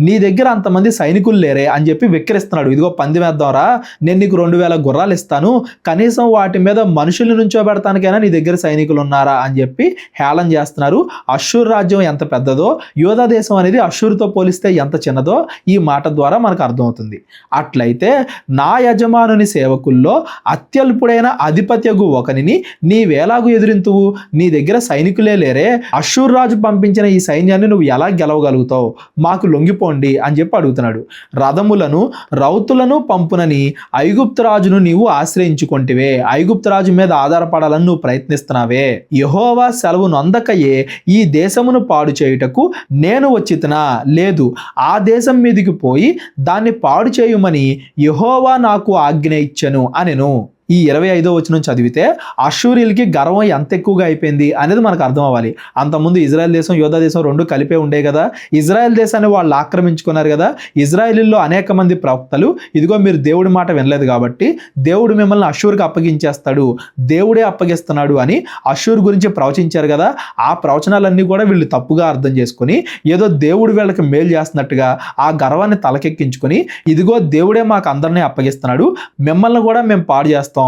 నీ దగ్గర అంతమంది సైనికులు లేరే అని చెప్పి వెక్కిరిస్తున్నాడు. ఇదిగో పందెం వేద్దాంరా, నేను నీకు 2000 గుర్రాలు ఇస్తాను, కనీసం వాటి మీద మనుషుల్ని నుంచోబెడతానికైనా నీ దగ్గర సైనికులు ఉన్నారా అని చెప్పి హేళన చేస్తున్నారు. అష్షూర్ రాజ్యం ఎంత పెద్దదో, యూదా దేశం అనేది అష్షూరుతో పోలిస్తే ఎంత చిన్నదో ఈ మాట ద్వారా మనకు అర్థమవుతుంది. అట్లయితే నా యజమానుని సేవకుల్లో అత్యల్పుడైన అధిపత్యగు ఒకనిని నీవేలాగు ఎదిరింతువు? నీ దగ్గర సైనికులే లేరే, అష్షూర్ రాజు పంపించిన ఈ సైన్యాన్ని నువ్వు ఎలా గెలవగలుగుతావు? మాకు లొంగిపోండి అని చెప్పి అడుగుతున్నాడు. రథములను రౌతులను పంపునని ఐగుప్తు రాజును నీవు ఆశ్రయించుకొంటివే, ఐగుప్తు రాజు మీద ఆధారపడాలని నువ్వు ప్రయత్నిస్తున్నావే, యెహోవా సెలవు నొందకయే ఈ దేశమును పాడు చేయుటకు నేను వచ్చితినా? లేదు, ఆ దేశం మీదికి పోయి దాన్ని పాడు చేయుమని యెహోవా నాకు ఆజ్ఞ ఇచ్చెను అనెను. ఈ 25వ వచనం చదివితే అష్షూరీలకి గర్వం ఎంత ఎక్కువగా అయిపోయింది అనేది మనకు అర్థం అవ్వాలి. అంతకుముందు ఇజ్రాయెల్ దేశం యూదా దేశం రెండు కలిపే ఉండే కదా, ఇజ్రాయెల్ దేశాన్ని వాళ్ళు ఆక్రమించుకున్నారు కదా. ఇజ్రాయేలీల్లో అనేక మంది ప్రవక్తలు ఇదిగో మీరు దేవుడి మాట వినలేదు కాబట్టి దేవుడు మిమ్మల్ని అష్షూరుకి అప్పగించేస్తాడు, దేవుడే అప్పగిస్తున్నాడు అని అష్షూరు గురించి ప్రవచించారు కదా. ఆ ప్రవచనాలన్నీ కూడా వీళ్ళు తప్పుగా అర్థం చేసుకుని ఏదో దేవుడు వీళ్ళకి మేలు చేస్తున్నట్టుగా ఆ గర్వాన్ని తలకెక్కించుకొని ఇదిగో దేవుడే మాకు అందరినీ అప్పగిస్తున్నాడు, మిమ్మల్ని కూడా మేము పాడు చేస్తాం,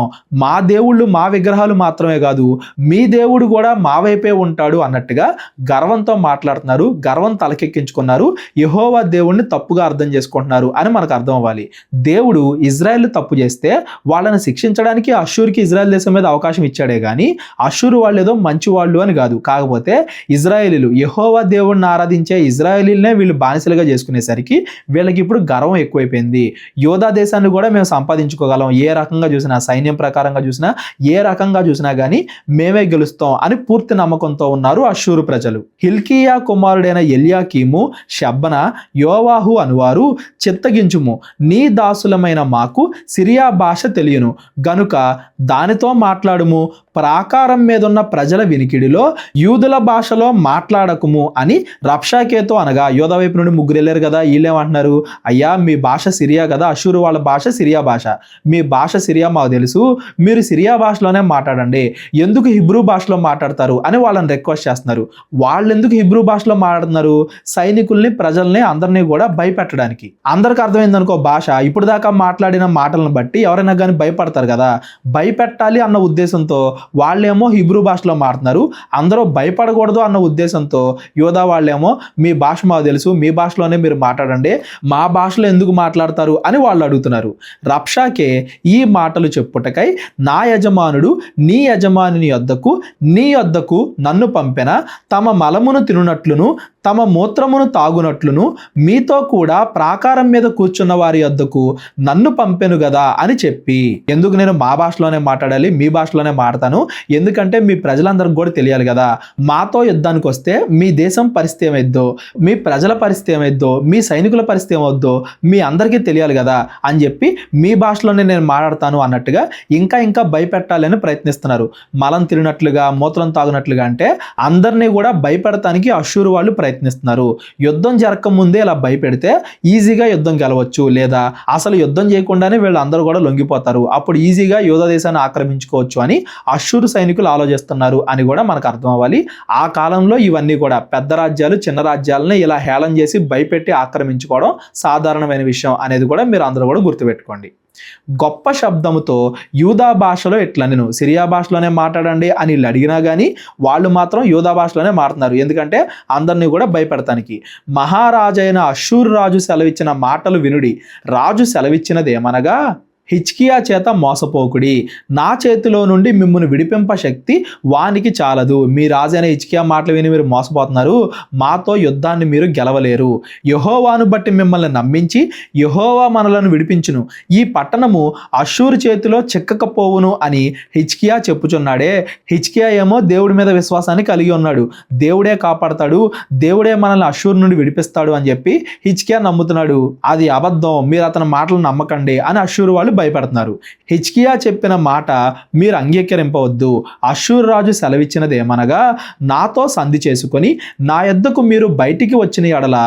మా దేవుళ్ళు మా విగ్రహాలు మాత్రమే కాదు మీ దేవుడు కూడా మా వైపే ఉంటాడు అన్నట్టుగా గర్వంతో మాట్లాడుతున్నారు, గర్వం తలకెక్కించుకున్నారు, యెహోవా దేవుణ్ణి తప్పుగా అర్థం చేసుకుంటున్నారు అని మనకు అర్థం అవ్వాలి. దేవుడు ఇజ్రాయెల్ తప్పు చేస్తే వాళ్ళని శిక్షించడానికి అష్షూరుకి ఇజ్రాయెల్ దేశం మీద అవకాశం ఇచ్చాడే కానీ అష్షూరు వాళ్ళు ఏదో మంచి వాళ్ళు అని కాదు. కాకపోతే ఇజ్రాయేలీలు యెహోవా దేవుణ్ణి ఆరాధించే ఇజ్రాయేలీలనే వీళ్ళు బానిసలుగా చేసుకునేసరికి వీళ్ళకి ఇప్పుడు గర్వం ఎక్కువైపోయింది. యూదా దేశాన్ని కూడా మేము సంపాదించుకోగలం, ఏ రకంగా చూసినా సైన్యం సైన్యం ప్రకారంగా చూసినా ఏ రకంగా చూసినా కానీ మేమే గెలుస్తాం అని పూర్తి నమ్మకంతో ఉన్నారు అష్షూరు ప్రజలు. హిల్కీయా కుమారుడైన ఎల్యాకీము, షెబ్నా, యోవాహు అనువారు, చిత్తగించుము, నీ దాసులమైన మాకు సిరియా భాష తెలియను గనుక దానితో మాట్లాడుము, ప్రాకారం మీద ఉన్న ప్రజల వినికిడిలో యూదుల భాషలో మాట్లాడకుము అని రబ్షాకేతో అనగా, యోధా వైపు నుండి ముగ్గురు వెళ్ళారు కదా, వీళ్ళేమంటున్నారు, అయ్యా మీ భాష సిరియా కదా, అష్షూరు వాళ్ళ భాష సిరియా భాష, మీ భాష సిరియా మాకు తెలుసు, మీరు సిరియా భాషలోనే మాట్లాడండి, ఎందుకు హిబ్రూ భాషలో మాట్లాడతారు అని వాళ్ళని రిక్వెస్ట్ చేస్తున్నారు. వాళ్ళు ఎందుకు హిబ్రూ భాషలో మాట్లాడుతున్నారు, సైనికుల్ని, ప్రజల్ని, అందరినీ కూడా భయపెట్టడానికి. అందరికి అర్థమైంది అనుకో భాష, ఇప్పుడు దాకా మాట్లాడిన మాటలను బట్టి ఎవరైనా కానీ భయపడతారు కదా, భయపెట్టాలి అన్న ఉద్దేశంతో వాళ్ళేమో హిబ్రూ భాషలో మాట్లాడుతున్నారు, అందరూ భయపడకూడదు అన్న ఉద్దేశంతో యోధా వాళ్ళేమో మీ భాష మాకు తెలుసు, మీ భాషలోనే మీరు మాట్లాడండి, మా భాషలో ఎందుకు మాట్లాడతారు అని వాళ్ళు అడుగుతున్నారు. రబ్షాకే ఈ మాటలు చెప్పుటకై నా యజమానుడు నీ యజమాని యొద్దకు నీ యొద్దకు నన్ను పంపెన, తమ మలమును తినునట్లును తమ మూత్రమును తాగునట్లును మీతో కూడా ప్రాకారం మీద కూర్చున్న వారి యొద్దకు నన్ను పంపెను కదా అని చెప్పి. ఎందుకు నేను మా భాషలోనే మాట్లాడాలి, మీ భాషలోనే మాట్లాడతాను, ఎందుకంటే మీ ప్రజలందరికీ కూడా తెలియాలి కదా, మాతో యుద్ధానికి వస్తే మీ దేశం పరిస్థితి ఏమైద్దో, మీ ప్రజల పరిస్థితి ఏమైద్దో, మీ సైనికుల పరిస్థితి ఏమవుద్దో మీ అందరికీ తెలియాలి కదా అని చెప్పి మీ భాషలోనే నేను మాట్లాడతాను అన్నట్టుగా ఇంకా భయపెట్టాలని ప్రయత్నిస్తున్నారు. మలం తిరిగినట్లుగా, మూత్రం తాగునట్లుగా అంటే అందరినీ కూడా భయపెడటానికి అష్షూరు వాళ్ళు ప్రయత్నిస్తున్నారు. యుద్ధం జరగక ముందే ఇలా భయపెడితే ఈజీగా యుద్ధం గెలవచ్చు, లేదా అసలు యుద్ధం చేయకుండానే వీళ్ళు అందరూ కూడా లొంగిపోతారు, అప్పుడు ఈజీగా యోధా దేశాన్ని ఆక్రమించుకోవచ్చు అని అష్షూరు సైనికులు ఆలోచిస్తున్నారు అని కూడా మనకు అర్థం అవ్వాలి. ఆ కాలంలో ఇవన్నీ కూడా పెద్ద రాజ్యాలు చిన్న రాజ్యాలని ఇలా హేళన చేసి భయపెట్టి ఆక్రమించుకోవడం సాధారణమైన విషయం అనేది కూడా మీరు అందరూ కూడా గుర్తుపెట్టుకోండి. గొప్ప శబ్దముతో యూదా భాషలో ఇట్లా నేను సిరియా భాషలోనే మాట్లాడండి అని వీళ్ళు అడిగినా కానీ వాళ్ళు మాత్రం యూదా భాషలోనే మాట్లాడుతున్నారు, ఎందుకంటే అందరినీ కూడా భయపెడతానికి. మహారాజైన అష్షూరు రాజు సెలవిచ్చిన మాటలు వినుడి, రాజు సెలవిచ్చినదేమనగా, హిజ్కియా చేత మోసపోకుడి, నా చేతిలో నుండి మిమ్మల్ని విడిపింప శక్తి వానికి చాలదు. మీ రాజైన హిజ్కియా మాటలు విని మీరు మోసపోతున్నారు, మాతో యుద్ధాన్ని మీరు గెలవలేరు. యెహోవాను బట్టి మిమ్మల్ని నమ్మించి యెహోవా మనలను విడిపించును, ఈ పట్టణము అష్షూరు చేతిలో చిక్కకపోవును అని హిజ్కియా చెప్పుచున్నాడే. హిజ్కియా ఏమో దేవుడి మీద విశ్వాసాన్ని కలిగి ఉన్నాడు, దేవుడే కాపాడతాడు, దేవుడే మనల్ని అష్షూరు నుండి విడిపిస్తాడు అని చెప్పి హిజ్కియా నమ్ముతున్నాడు. అది అబద్ధం, మీరు అతని మాటలు నమ్మకండి అని అష్షూరు వాళ్ళు భయపడుతున్నారు. హిజ్కియా చెప్పిన మాట మీరు అంగీకరింపవద్దు. అష్షూరు రాజు సెలవిచ్చినది ఏమనగా, నాతో సంధి చేసుకొని నా యొద్దకు మీరు బయటికి వచ్చిన ఎడల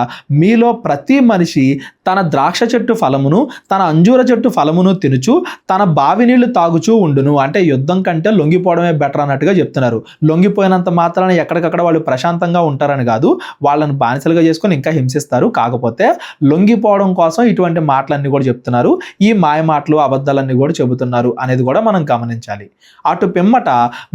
మీలో ప్రతి మనిషి తన ద్రాక్ష చెట్టు ఫలమును తన అంజూర చెట్టు ఫలమును తినుచు తన బావి నీళ్లు తాగుచూ ఉండును. అంటే యుద్ధం కంటే లొంగిపోవడమే బెటర్ అన్నట్టుగా చెప్తున్నారు. లొంగిపోయినంత మాత్రాన ఎక్కడికక్కడ వాళ్ళు ప్రశాంతంగా ఉంటారని కాదు, వాళ్ళని బానిసలుగా చేసుకొని ఇంకా హింసిస్తారు. కాకపోతే లొంగిపోవడం కోసం ఇటువంటి మాటలన్నీ కూడా చెప్తున్నారు, ఈ మాయ మాటలు అబద్ధాలన్నీ కూడా చెబుతున్నారు అనేది కూడా మనం గమనించాలి. అటు పిమ్మట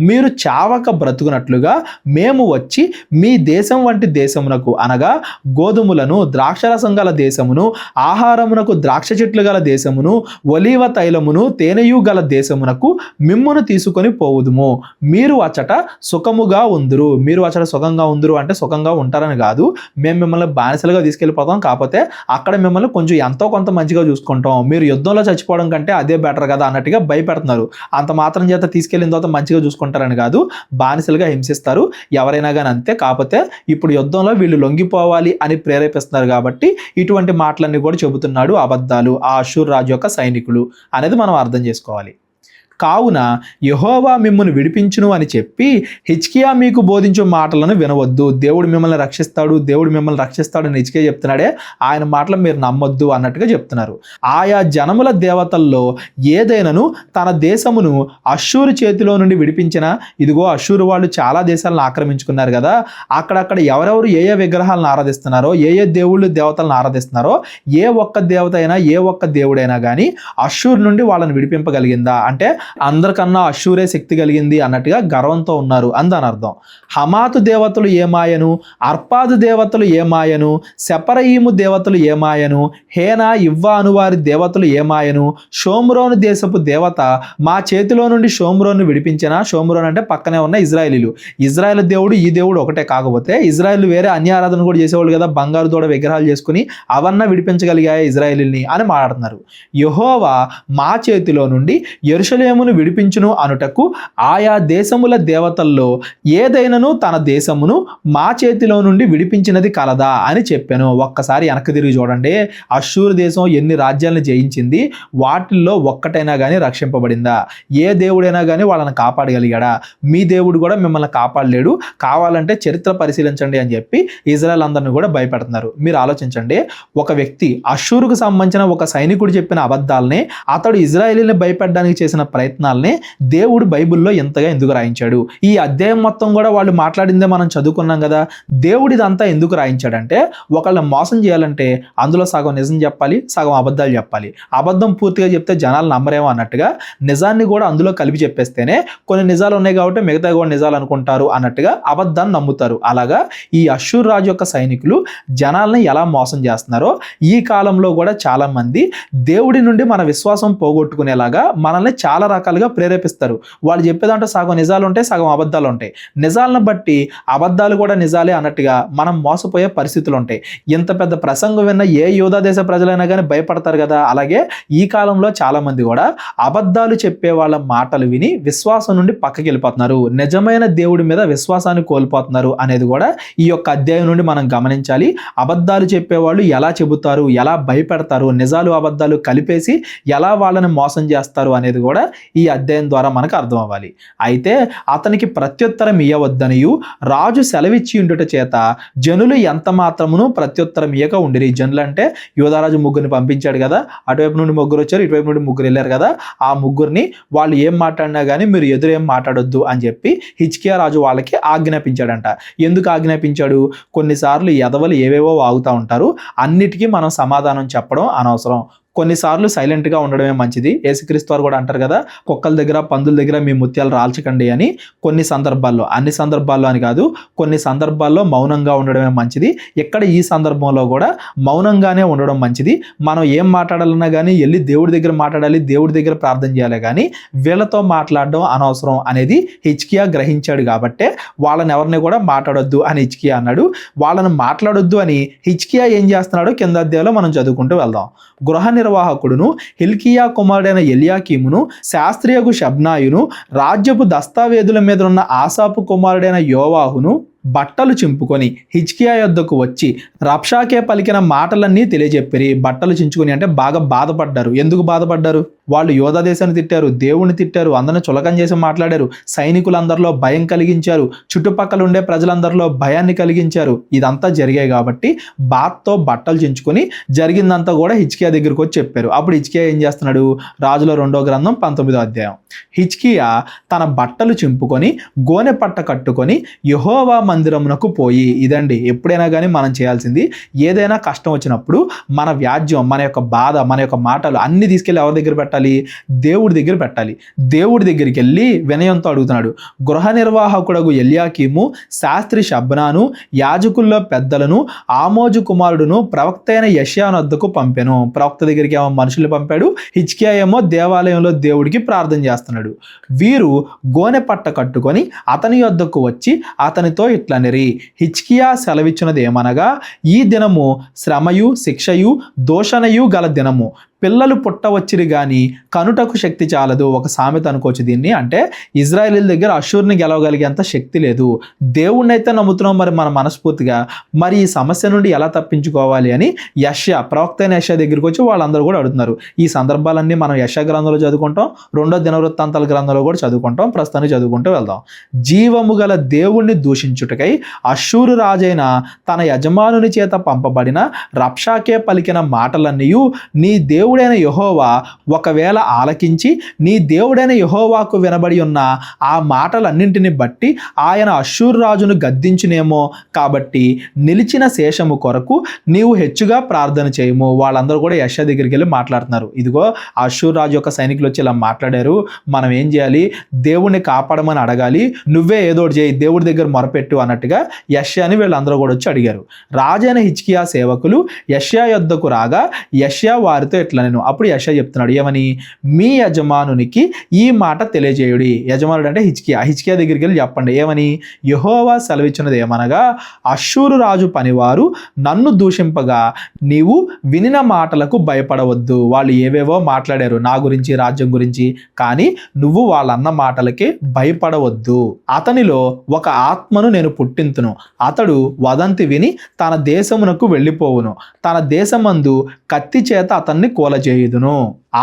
మీరు చావక బ్రతుకునట్లుగా మేము వచ్చి మీ దేశం వంటి దేశమునకు అనగా గోధుమలను ద్రాక్షరసం గల దేశమును, ఆహారమునకు ద్రాక్ష చెట్లు గల దేశమును, ఒలీవ తైలమును తేనెయు గల దేశమునకు మిమ్మును తీసుకొని పోవుదుము. మీరు అచ్చట సుఖముగా ఉందురు. మీరు అచ్చట సుఖంగా ఉందురు అంటే సుఖంగా ఉంటారని కాదు, మేము మిమ్మల్ని బానిసలుగా తీసుకెళ్ళిపోతాం, కాకపోతే అక్కడ మిమ్మల్ని కొంచెం ఎంతో కొంత మంచిగా చూసుకుంటాం, మీరు యుద్ధంలో చచ్చిపోవడం కంటే అదే బెటర్ కదా అన్నట్టుగా భయపెడుతున్నారు. అంత మాత్రం చేత తీసుకెళ్ళిన తర్వాత మంచిగా చూసుకుంటారని కాదు, బానిసలుగా హింసిస్తారు ఎవరైనా కానీ అంతే. కాకపోతే ఇప్పుడు యుద్ధంలో వీళ్ళు లొంగిపోవాలి అని ప్రేరేపిస్తున్నారు కాబట్టి ఇటువంటి మాటలన్నీ కూడా చెబుతున్నాడు అబద్ధాలు ఆ అష్షూరు రాజు యొక్క సైనికులు అనేది మనం అర్థం చేసుకోవాలి. కావున యెహోవా మిమ్మల్ని విడిపించును అని చెప్పి హిజ్కియా మీకు బోధించే మాటలను వినవద్దు. దేవుడు మిమ్మల్ని రక్షిస్తాడు, దేవుడు మిమ్మల్ని రక్షిస్తాడు అని హిజ్కియా చెప్తున్నాడే, ఆయన మాటలు మీరు నమ్మొద్దు అన్నట్టుగా చెప్తున్నారు. ఆయా జనముల దేవతల్లో ఏదైనాను తన దేశమును అష్షూరు చేతిలో నుండి విడిపించిన, ఇదిగో అష్షూరు వాళ్ళు చాలా దేశాలను ఆక్రమించుకున్నారు కదా, అక్కడక్కడ ఎవరెవరు ఏ ఏ విగ్రహాలను ఆరాధిస్తున్నారో, ఏ ఏ దేవుళ్ళు దేవతలను ఆరాధిస్తున్నారో, ఏ ఒక్క దేవత అయినా ఏ ఒక్క దేవుడైనా కానీ అష్షూరు నుండి వాళ్ళని విడిపింపగలిగిందా అంటే అందరికన్నా అష్షూరే శక్తి కలిగింది అన్నట్టుగా గర్వంతో ఉన్నారు అందని అర్థం. హమాతు దేవతలు ఏమాయను, అర్పాదు దేవతలు ఏమాయను, సెపరయీము దేవతలు ఏమాయను, హేనా ఇవ్వా అనువారి దేవతలు ఏమాయను, షోమ్రోను దేశపు దేవత మా చేతిలో నుండి షోమ్రోను విడిపించిన. షోమ్రోన్ అంటే పక్కనే ఉన్న ఇజ్రాయేలీలు. ఇజ్రాయేల్ దేవుడు ఈ దేవుడు ఒకటే, కాకపోతే ఇజ్రాయేల్ వేరే అన్య ఆరాధన కూడా చేసేవాళ్ళు కదా, బంగారు దూడ విగ్రహాలు చేసుకుని అవన్నా విడిపించగలిగాయి ఇజ్రాయేలీని అని మాట్లాడుతున్నారు. యెహోవా మా చేతిలో నుండి యెరూషలేము దేశమును విడిపించును అనుటకు ఆయా దేశముల దేవతల్లో ఏదైనను తన దేశమును మా చేతిలో నుండి విడిపించినది కలదా అని చెప్పాను. ఒక్కసారి వెనక్కి తిరిగి చూడండి. అష్షూరు దేశం ఎన్ని రాజ్యాలను జయించింది, వాటిల్లో ఒక్కటైనా కానీ రక్షింపబడిందా? ఏ దేవుడైనా కానీ వాళ్ళని కాపాడగలిగాడా? మీ దేవుడు కూడా మిమ్మల్ని కాపాడలేడు, కావాలంటే చరిత్ర పరిశీలించండి అని చెప్పి ఇజ్రాయెల్ అందరిని కూడా భయపెడుతున్నారు. మీరు ఆలోచించండి, ఒక వ్యక్తి అష్షూరుకు సంబంధించిన ఒక సైనికుడు చెప్పిన అబద్ధాలని, అతడు ఇజ్రాయేలీని భయపెట్టడానికి చేసిన ప్రయత్నాలని దేవుడు బైబిల్లో ఎంతగా ఎందుకు రాయించాడు? ఈ అధ్యాయం మొత్తం కూడా వాళ్ళు మాట్లాడిందే మనం చదువుకున్నాం కదా. దేవుడు ఇదంతా ఎందుకు రాయించాడంటే, ఒకళ్ళని మోసం చేయాలంటే అందులో సగం నిజం చెప్పాలి, సగం అబద్ధాలు చెప్పాలి. అబద్ధం పూర్తిగా చెప్తే జనాలు నమ్మరేమో అన్నట్టుగా నిజాన్ని కూడా అందులో కలిపి చెప్పేస్తేనే కొన్ని నిజాలు ఉన్నాయి కాబట్టి మిగతా కూడా నిజాలు అనుకుంటారు అన్నట్టుగా అబద్ధాన్ని నమ్ముతారు. అలాగా ఈ అష్షూర్ రాజు యొక్క సైనికులు జనాల్ని ఎలా మోసం చేస్తున్నారో ఈ కాలంలో కూడా చాలా మంది దేవుడి నుండి మన విశ్వాసం పోగొట్టుకునేలాగా మనల్ని చాలా రకాలుగా ప్రేరేపిస్తారు. వాళ్ళు చెప్పేదంటే సగం నిజాలు ఉంటాయి, సగం అబద్ధాలు ఉంటాయి. నిజాలను బట్టి అబద్ధాలు కూడా నిజాలే అన్నట్టుగా మనం మోసపోయే పరిస్థితులు ఉంటాయి. ఇంత పెద్ద ప్రసంగం విన్న ఏ యూదా దేశ ప్రజలైనా కానీ భయపడతారు కదా. అలాగే ఈ కాలంలో చాలా మంది కూడా అబద్ధాలు చెప్పే వాళ్ళ మాటలు విని విశ్వాసం నుండి పక్కకి వెళ్ళిపోతున్నారు, నిజమైన దేవుడి మీద విశ్వాసాన్ని కోల్పోతున్నారు అనేది కూడా ఈ యొక్క అధ్యాయం నుండి మనం గమనించాలి. అబద్ధాలు చెప్పేవాళ్ళు ఎలా చెబుతారు, ఎలా భయపెడతారు, నిజాలు అబద్ధాలు కలిపేసి ఎలా వాళ్ళని మోసం చేస్తారు అనేది కూడా ఈ అధ్యాయం ద్వారా మనకు అర్థం అవ్వాలి. అయితే అతనికి ప్రత్యుత్తరం ఇయ్యవద్దనియు రాజు సెలవిచ్చి ఉండుట చేత జనులు ఎంత మాత్రమును ప్రత్యుత్తరం ఇయ్యక ఉండిరి. జనులు అంటే యోధారాజు ముగ్గురిని పంపించాడు కదా, అటువైపు నుండి ముగ్గురు వచ్చారు, ఇటువైపు నుండి ముగ్గురు వెళ్ళారు కదా. ఆ ముగ్గురిని వాళ్ళు ఏం మాట్లాడినా కానీ మీరు ఎదురు ఏం మాట్లాడొద్దు అని చెప్పి హిజ్కియా రాజు వాళ్ళకి ఆజ్ఞాపించాడంట. ఎందుకు ఆజ్ఞాపించాడు? కొన్నిసార్లు ఎదవలు ఏవేవో వాగుతూ ఉంటారు, అన్నిటికీ మనం సమాధానం చెప్పడం అనవసరం. కొన్నిసార్లు సైలెంట్గా ఉండడమే మంచిది. యేసుక్రీస్తు వారు కూడా అంటారు కదా, కుక్కల దగ్గర పందుల దగ్గర మీ ముత్యాలు రాల్చకండి అని. కొన్ని సందర్భాల్లో, అన్ని సందర్భాల్లో అని కాదు, కొన్ని సందర్భాల్లో మౌనంగా ఉండడమే మంచిది. ఇక్కడ ఈ సందర్భంలో కూడా మౌనంగానే ఉండడం మంచిది. మనం ఏం మాట్లాడాలన్నా కానీ వెళ్ళి దేవుడి దగ్గర మాట్లాడాలి, దేవుడి దగ్గర ప్రార్థన చేయాలి, కానీ వీళ్ళతో మాట్లాడడం అనవసరం అనేది హిజ్కియా గ్రహించాడు. కాబట్టే వాళ్ళని ఎవరిని కూడా మాట్లాడొద్దు అని హిజ్కియా అన్నాడు. వాళ్ళని మాట్లాడొద్దు అని హిజ్కియా ఏం చేస్తున్నాడో కింద అధ్యాయంలో మనం చదువుకుంటూ వెళ్దాం. గృహ నిర్వాహకుడును హిల్కియా కుమారుడైన ఎల్యాకీమును, శాస్త్రియగు షబ్నాయును, రాజ్యపు దస్తావేదుల మీద ఉన్న ఆసాపు కుమారుడైన యోవాహును బట్టలు చింపుకొని హిజ్కియా యొద్దకు వచ్చి రబ్షాకే పలికిన మాటలన్నీ తెలియజెప్పిరి. బట్టలు చించుకొని అంటే బాగా బాధపడ్డారు. ఎందుకు బాధపడ్డారు? వాళ్ళు యోధా దేశాన్ని తిట్టారు, దేవుణ్ణి తిట్టారు, అందరిని చులకం చేసి మాట్లాడారు, సైనికులందరిలో భయం కలిగించారు, చుట్టుపక్కల ఉండే ప్రజలందరిలో భయాన్ని కలిగించారు. ఇదంతా జరిగాయి కాబట్టి బాధతో బట్టలు చించుకొని జరిగిందంతా కూడా హిజ్కియా దగ్గరికి వచ్చి చెప్పారు. అప్పుడు హిజ్కియా ఏం చేస్తున్నాడు? రాజుల 2వ గ్రంథం 19వ అధ్యాయం. హిజ్కియా తన బట్టలు చింపుకొని గోనె పట్ట కట్టుకొని యెహోవా మందిరమునకు పోయి, ఇదండి ఎప్పుడైనా కానీ మనం చేయాల్సింది. ఏదైనా కష్టం వచ్చినప్పుడు మన వ్యాజ్యం, మన యొక్క బాధ, మన యొక్క మాటలు అన్ని తీసుకెళ్ళి ఎవరి దగ్గర పెట్టాలి? దేవుడి దగ్గర పెట్టాలి. దేవుడి దగ్గరికి వెళ్ళి వినయంతో అడుగుతున్నాడు. గృహ నిర్వాహకుడగు ఎల్యాకీము, శాస్త్రి షబ్నాను, యాజకుల్లో పెద్దలను, ఆమోజు కుమారుడును, ప్రవక్త అయిన యెషయా వద్దకు పంపెను. ప్రవక్త దగ్గరికి ఏమో మనుషులు పంపాడు, హిజ్కియా ఏమో దేవాలయంలో దేవుడికి ప్రార్థన చేస్తున్నాడు. వీరు గోనె పట్ట కట్టుకొని అతని యొద్దకు వచ్చి అతనితో ఇట్లనిరి, హిజ్కియా సెలవిచ్చినది ఏమనగా, ఈ దినము శ్రమయు శిక్షయు దోషణయు గల దినము, పిల్లలు పుట్టవచ్చిరి గాని కనుటకు శక్తి చాలదు. ఒక సామెత అనుకోవచ్చు దీన్ని. అంటే ఇజ్రాయేలీల దగ్గర అష్షూర్ని గెలవగలిగేంత శక్తి లేదు. దేవుణ్ణి అయితే నమ్ముతున్నాం మరి మన మనస్ఫూర్తిగా, మరి ఈ సమస్య నుండి ఎలా తప్పించుకోవాలి అని యెషయా, ప్రవక్త అయిన యెషయా దగ్గరికి వచ్చి వాళ్ళందరూ కూడా అడుగుతున్నారు. ఈ సందర్భాలన్నీ మనం యెషయా గ్రంథంలో చదువుకుంటాం, 2వ దినవృత్తాంతాల గ్రంథంలో కూడా చదువుకుంటాం. ప్రస్తుతానికి చదువుకుంటూ వెళ్దాం. జీవము గల దేవుణ్ణి దూషించుటకై అష్షూరు రాజైన తన యజమానుని చేత పంపబడిన రబ్షాకే పలికిన మాటలన్నీ నీ దేవుడైన యెహోవా ఒకవేళ ఆలకించి నీ దేవుడైన యెహోవాకు వినబడి ఉన్న ఆ మాటలన్నింటిని బట్టి ఆయన అష్షూరు రాజును గద్దించునేమో. కాబట్టి నిలిచిన శేషము కొరకు నీవు హెచ్చుగా ప్రార్థన చేయము. వాళ్ళందరూ కూడా యెషయా దగ్గరికి వెళ్ళి మాట్లాడుతున్నారు. ఇదిగో అష్షూరు రాజు యొక్క సైనికులు వచ్చి ఇలా మాట్లాడారు, మనం ఏం చేయాలి? దేవుణ్ణి కాపాడమని అడగాలి, నువ్వే ఏదోటి చేయి, దేవుడి దగ్గర మొరపెట్టు అన్నట్టుగా యెషయాని వీళ్ళందరూ కూడా వచ్చి అడిగారు. రాజైన హిజ్కియా సేవకులు యెషయా యొద్దకు రాగా యెషయా వారితో ఇట్లా నేను. అప్పుడు యెషయా చెప్తున్నాడు ఏమని, మీ యజమానునికి ఈ మాట తెలియజేయుడి. యజమానుడు అంటే హిజ్కియా దగ్గరికి వెళ్ళి చెప్పండి ఏమని, యెహోవా సెలవిచ్చినది ఏమనగా, అష్షూరు రాజు పనివారు నన్ను దూషింపగా నీవు వినిన మాటలకు భయపడవద్దు. వాళ్ళు ఏవేవో మాట్లాడారు నా గురించి, రాజ్యం గురించి, కానీ నువ్వు వాళ్ళన్న మాటలకి భయపడవద్దు. అతనిలో ఒక ఆత్మను నేను పుట్టింతును, అతడు వదంతి విని తన దేశమునకు వెళ్ళిపోవును, తన దేశమందు కత్తి చేత అతన్ని కూలజేయుదును.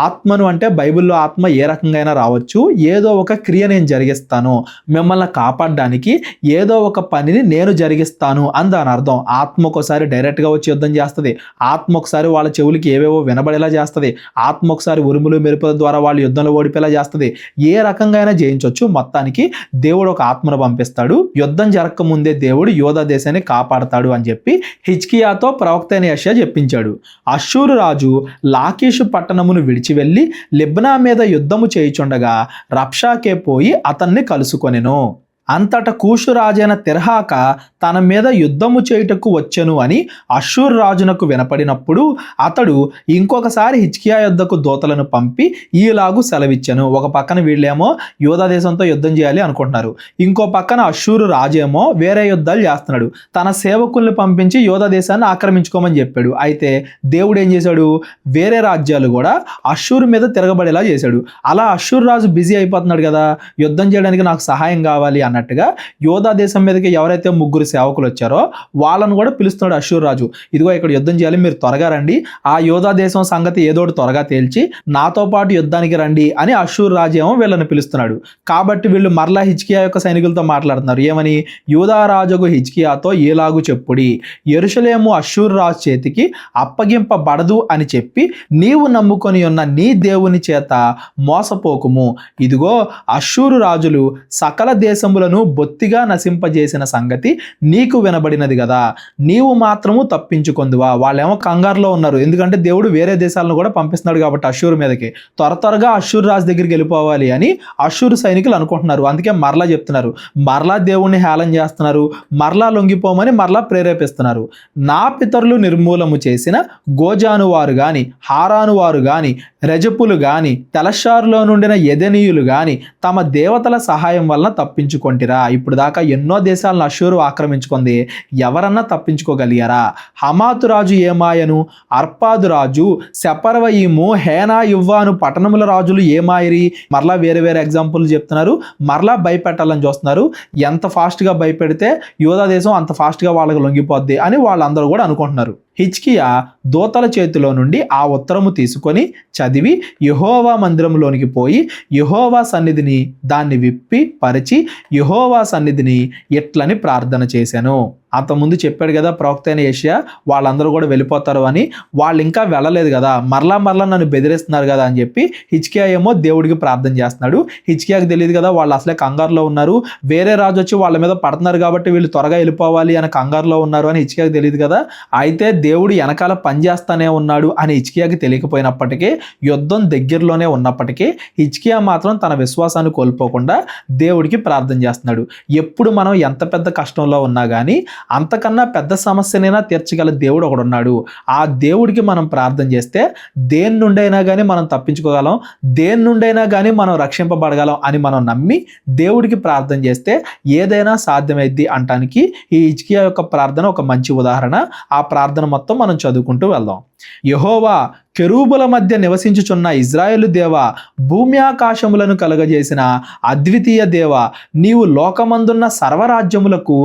ఆత్మను అంటే బైబిల్లో ఆత్మ ఏ రకంగా రావచ్చు, ఏదో ఒక క్రియ నేను జరిగిస్తాను, మిమ్మల్ని కాపాడడానికి ఏదో ఒక పనిని నేను జరిగిస్తాను అని దాని అర్థం. ఆత్మ ఒకసారి డైరెక్ట్గా వచ్చి యుద్ధం చేస్తుంది, ఆత్మ ఒకసారి వాళ్ళ చెవులకి ఏవేవో వినబడేలా చేస్తుంది, ఆత్మ ఒకసారి ఉరుములు మెరుపుల ద్వారా వాళ్ళు యుద్ధంలో ఓడిపోయేలా చేస్తుంది. ఏ రకంగా జయించవచ్చు. మొత్తానికి దేవుడు ఒక ఆత్మను పంపిస్తాడు, యుద్ధం జరగకముందే దేవుడు యోధా దేశాన్ని కాపాడతాడు అని చెప్పి హిజ్కియాతో ప్రవక్త అయిన యెషయా చెప్పించాడు. అష్షూరు రాజు లాకీషు పట్టణమును విడిచి వెళ్ళి లిబ్నా మీద యుద్ధము చేయుచుండగా రబ్షాకే పోయి అతన్ని కలుసుకొనెను. అంతట కూషు రాజైన తిర్హాక తన మీద యుద్ధము చేయుటకు వచ్చెను అని అష్షూరు రాజునకు వినపడినప్పుడు అతడు ఇంకొకసారి హిజ్కియా యొద్దకు దూతలను పంపి ఈలాగు సెలవిచ్చెను. ఒక పక్కన వీళ్ళేమో యూదా దేశంతో యుద్ధం చేయాలి అనుకుంటున్నారు, ఇంకో పక్కన అష్షూరు రాజేమో వేరే యుద్ధాలు చేస్తున్నాడు, తన సేవకుల్ని పంపించి యూదా దేశాన్ని ఆక్రమించుకోమని చెప్పాడు. అయితే దేవుడు ఏం చేశాడు, వేరే రాజ్యాలు కూడా అష్షూరు మీద తిరగబడేలా చేశాడు. అలా అష్షూరు రాజు బిజీ అయిపోతున్నాడు కదా, యుద్ధం చేయడానికి నాకు సహాయం కావాలి అన్నట్టుగా యోధా దేశం మీదకి ఎవరైతే 3 సేవకులు వచ్చారో వాళ్ళను కూడా పిలుస్తున్నాడు అష్షూరు రాజు. ఇదిగో ఇక్కడ యుద్ధం చేయాలి, మీరు త్వరగా రండి, ఆ యోధా దేశం సంగతి ఏదోటి త్వరగా తేల్చి నాతో పాటు యుద్ధానికి రండి అని అష్షూరు రాజు ఏమో వీళ్ళని పిలుస్తున్నాడు. కాబట్టి వీళ్ళు మరలా హిజ్కియా యొక్క సైనికులతో మాట్లాడుతున్నారు ఏమని, యూదా రాజుకు హిజ్కియాతో ఈలాగు చెప్పుడి, యెరూషలేము అష్షూరు రాజు చేతికి అప్పగింపబడదు అని చెప్పి నీవు నమ్ముకొని ఉన్న నీ దేవుని చేత మోసపోకుము. ఇదిగో అష్షూరు రాజులు సకల దేశములను బొత్తిగా నశింపజేసిన సంగతి నీకు వినబడినది కదా, నీవు మాత్రము తప్పించుకొందువా. వాళ్ళేమో కంగారులో ఉన్నారు, ఎందుకంటే దేవుడు వేరే దేశాలను కూడా పంపిస్తున్నాడు కాబట్టి అష్షూరు మీదకి. త్వరగా అష్షూరు రాజు దగ్గరికి వెళ్ళిపోవాలి అని అష్షూరు సైనికులు అనుకుంటున్నారు. అందుకే మరలా చెప్తున్నారు, మరలా దేవుణ్ణి హేళన చేస్తున్నారు, మరలా లొంగిపోమని మరలా ప్రేరేపిస్తున్నారు. నా పితరులు నిర్మూలము చేసిన గోజాను వారు గాని, హారాను వారు గాని, రెజపులు గాని, తెలషారులో నుండిన ఎదెనీయులు గాని తమ దేవతల సహాయం వలన తప్పించుకొంటిరా. ఇప్పుడు దాకా ఎన్నో దేశాలను అష్షూరు ఆక్రమించుకుంది, ఎవరన్నా తప్పించుకోగలిగారా? హమాతు రాజు ఏమాయను, అర్పాదు రాజు, సెపర్వయీము, హేనా, యువ్వాను పట్టణముల రాజులు ఏమాయిరి. మరలా వేరే వేరే ఎగ్జాంపుల్ చెప్తున్నారు, మరలా భయపెట్టాలని చూస్తున్నారు. ఎంత ఫాస్ట్గా భయపెడితే యూదా దేశం అంత ఫాస్ట్గా వాళ్ళకి లొంగిపోద్ది అని వాళ్ళందరూ కూడా అనుకుంటున్నారు. హిజ్కియా దూతల చేతిలో నుండి ఆ ఉత్తరము తీసుకొని చదివి యెహోవా మందిరంలోనికి పోయి యెహోవా సన్నిధిని దాన్ని విప్పి పరిచి యెహోవా సన్నిధిని ఇట్లని ప్రార్థన చేశాను. అంతకుముందు చెప్పాడు కదా ప్రవక్త అయిన యెషయా, వాళ్ళందరూ కూడా వెళ్ళిపోతారు అని. వాళ్ళు ఇంకా వెళ్ళలేదు కదా, మరలా నన్ను బెదిరిస్తున్నారు కదా అని చెప్పి హిజ్కియా ఏమో దేవుడికి ప్రార్థన చేస్తున్నాడు. హిజ్కియాకి తెలియదు కదా వాళ్ళు అసలే కంగారులో ఉన్నారు, వేరే రాజు వచ్చి వాళ్ళ మీద పడుతున్నారు కాబట్టి వీళ్ళు త్వరగా వెళ్ళిపోవాలి అని కంగారులో ఉన్నారు అని హిజ్కియాకి తెలియదు కదా. అయితే దేవుడు వెనకాల పనిచేస్తానే ఉన్నాడు అని హిజ్కియాకి తెలియకపోయినప్పటికీ, యుద్ధం దగ్గరలోనే ఉన్నప్పటికీ హిజ్కియా మాత్రం తన విశ్వాసాన్ని కోల్పోకుండా దేవుడికి ప్రార్థన చేస్తున్నాడు. ఎప్పుడు మనం ఎంత పెద్ద కష్టంలో ఉన్నా కానీ అంతకన్నా పెద్ద సమస్యనైనా తీర్చగల దేవుడు ఒకడు ఉన్నాడు. ఆ దేవుడికి మనం ప్రార్థన చేస్తే దేని నుండైనా కానీ మనం తప్పించుకోగలం, దేని నుండైనా కానీ మనం రక్షింపబడగలం అని మనం నమ్మి దేవుడికి ప్రార్థన చేస్తే ఏదైనా సాధ్యమైద్ది అంటానికి ఈ హిజ్కియా యొక్క ప్రార్థన ఒక మంచి ఉదాహరణ. ఆ ప్రార్థన మొత్తం మనం చదువుకుంటూ వెళ్దాం. యెహోవా, కెరూబుల మధ్య నివసించుచున్న ఇజ్రాయేలు దేవా, భూమి ఆకాశములను కలుగజేసిన అద్వితీయ దేవా, నీవు లోకమందున్న సర్వరాజ్యములకు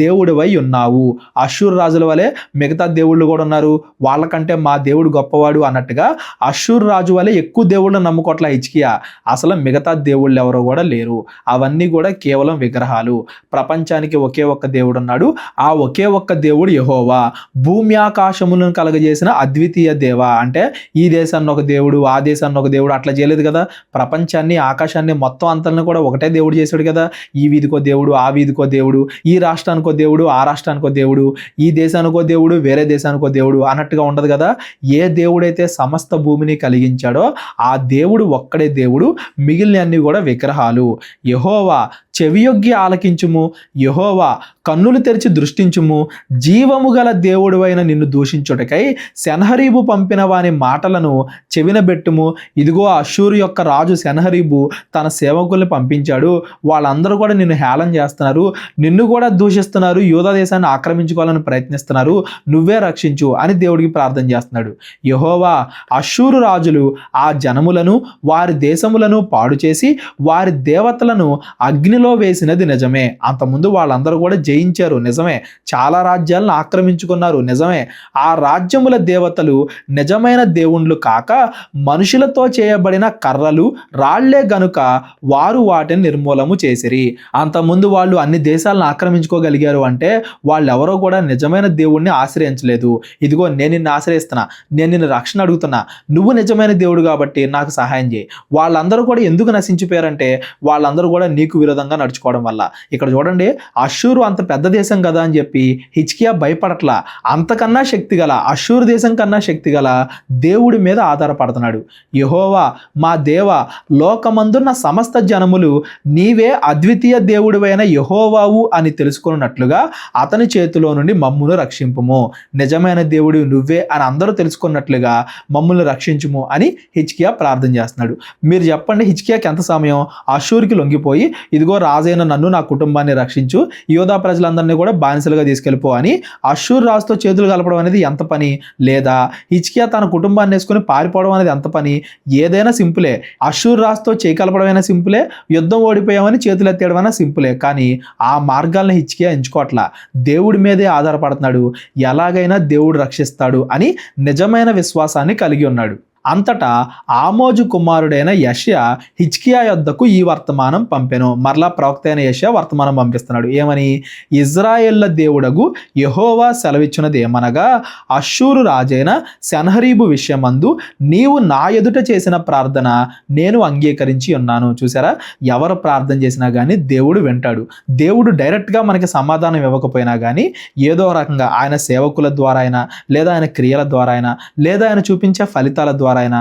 దేవుడివై ఉన్నావు. అష్షూరు రాజుల వలె మిగతా దేవుళ్ళు కూడా ఉన్నారు, వాళ్ళకంటే మా దేవుడు గొప్పవాడు అన్నట్టుగా అష్షూరు రాజు వలె ఎక్కువ దేవుళ్ళు నమ్ముకోట్ల హిజ్కియా. అసలు మిగతా దేవుళ్ళు ఎవరో కూడా లేరు, అవన్నీ కూడా కేవలం విగ్రహాలు. ప్రపంచానికి ఒకే ఒక్క దేవుడు ఉన్నాడు, ఆ ఒకే ఒక్క దేవుడు యెహోవా. భూమి ఆకాశములను కలుగజేసిన అద్వితీయ దేవ అంటే ఈ దేశాన్ని ఒక దేవుడు, ఆ దేశాన్ని ఒక దేవుడు అట్లా చేయలేదు కదా. ప్రపంచాన్ని, ఆకాశాన్ని మొత్తం అంతలను కూడా ఒకటే దేవుడు చేశాడు కదా. ఈ వీధికో దేవుడు, ఆ వీధికో దేవుడు, ఈ రాష్ట్రానికో దేవుడు, ఆ రాష్ట్రానికో దేవుడు, ఈ దేశానికో దేవుడు, వేరే దేశానికో దేవుడు అన్నట్టుగా ఉండదు కదా. ఏ దేవుడైతే సమస్త భూమిని కలిగించాడో ఆ దేవుడు ఒక్కడే దేవుడు, మిగిలినవన్నీ కూడా విగ్రహాలు. యెహోవా, చెవియొగ్గి ఆలకించుము, యెహోవా కన్నులు తెరిచి దృష్టించుము. జీవము గల దేవుడువైన నిన్ను దూషించుటకై సెన్హరీబు పంపిన వాని మాటలను చెవినబెట్టుము. ఇదిగో అష్షూరు యొక్క రాజు సెనహరీబు తన సేవకుల్ని పంపించాడు, వాళ్ళందరూ కూడా నిన్ను హేళన చేస్తున్నారు, నిన్ను కూడా దూషిస్తున్నారు, యూదా దేశాన్ని ఆక్రమించుకోవాలని ప్రయత్నిస్తున్నారు, నువ్వే రక్షించు అని దేవుడికి ప్రార్థన చేస్తున్నాడు. యెహోవా అష్షూరు రాజులు ఆ జనములను వారి దేశములను పాడు చేసి వారి దేవతలను అగ్నిలో వేసినది నిజమే. అంతకుముందు వాళ్ళందరూ కూడా జయించారు నిజమే, చాలా రాజ్యాలను ఆక్రమించుకున్నారు నిజమే. ఆ రాజ్యముల దేవతలు నిజమైన దేవుళ్ళు కాక మనుషులతో చేయబడిన కర్రలు రాళ్లే గనుక వారు వాటిని నిర్మూలము చేసిరి. అంతకుముందు వాళ్ళు అన్ని దేశాలను ఆక్రమించుకోగలిగారు అంటే వాళ్ళెవరో కూడా నిజమైన దేవుణ్ణి ఆశ్రయించలేదు. ఇదిగో నేను నిన్ను ఆశ్రయిస్తున్నా, నేను నిన్ను రక్షణ అడుగుతున్నా, నువ్వు నిజమైన దేవుడు కాబట్టి నాకు సహాయం చేయి. వాళ్ళందరూ కూడా ఎందుకు నశించిపోయారంటే వాళ్ళందరూ కూడా నీకు విరోధంగా నడుచుకోవడం వల్ల. ఇక్కడ చూడండి, అష్షూరు అంత పెద్ద దేశం కదా అని చెప్పి హిజ్కియా భయపడట్లా. అంతకన్నా శక్తి గల, అష్షూరు దేశం కన్నా శక్తి గల దేవుడి మీద ఆధారపడుతున్నాడు. యెహోవా మా దేవ, లోకమందున్న సమస్త జనములు నీవే అద్వితీయ దేవుడివైన యెహోవావు అని తెలుసుకున్నట్లుగా అతని చేతిలో నుండి మమ్మును రక్షింపుము. నిజమైన దేవుడు నువ్వే అని అందరూ తెలుసుకున్నట్లుగా మమ్మల్ని రక్షించుము అని హిజ్కియా ప్రార్థన చేస్తున్నాడు. మీరు చెప్పండి, హిజ్కియాకి ఎంత సమయం? అష్షూరుకి లొంగిపోయి ఇదిగో రాజైన నన్ను, నా కుటుంబాన్ని రక్షించు, యోధా ప్రజలందరినీ కూడా బానిసలుగా తీసుకెళ్ళిపో అని అష్షూరు రాజుతో చేతులు కలపడం అనేది ఎంత పని? లేదా హిజ్కియా తన కుటుంబాన్ని వేసుకుని పారిపోవడం అనేది ఎంత పని? ఏదైనా సింపులే. అష్షూరు రాజుతో చేయి కలపడమైనా సింపులే, యుద్ధం ఓడిపోయామని చేతులు ఎత్తేయడమైనా సింపులే. కానీ ఆ మార్గాలను హిజ్కియా ఎంచుకోవట్లా. దేవుడి మీదే ఆధారపడుతున్నాడు, ఎలాగైనా దేవుడు రక్షిస్తాడు అని నిజమైన విశ్వాసాన్ని కలిగి ఉన్నాడు. అంతటా ఆమోజు కుమారుడైన యెషయా హిజ్కియా యొద్దకు ఈ వర్తమానం పంపెను. మరలా ప్రవక్త అయిన యెషయా వర్తమానం పంపిస్తున్నాడు. ఏమని? ఇజ్రాయేళ్ల దేవుడగు యెహోవా సెలవిచ్చినది ఏమనగా, అష్షూరు రాజైన సెనహరీబు విషయమందు నీవు నా ఎదుట చేసిన ప్రార్థన నేను అంగీకరించి ఉన్నాను. చూసారా, ఎవరు ప్రార్థన చేసినా కానీ దేవుడు వింటాడు. దేవుడు డైరెక్ట్గా మనకి సమాధానం ఇవ్వకపోయినా కానీ ఏదో రకంగా ఆయన సేవకుల ద్వారా అయినా, లేదా ఆయన క్రియల ద్వారా అయినా, లేదా ఆయన చూపించే ఫలితాల ద్వారా అయినా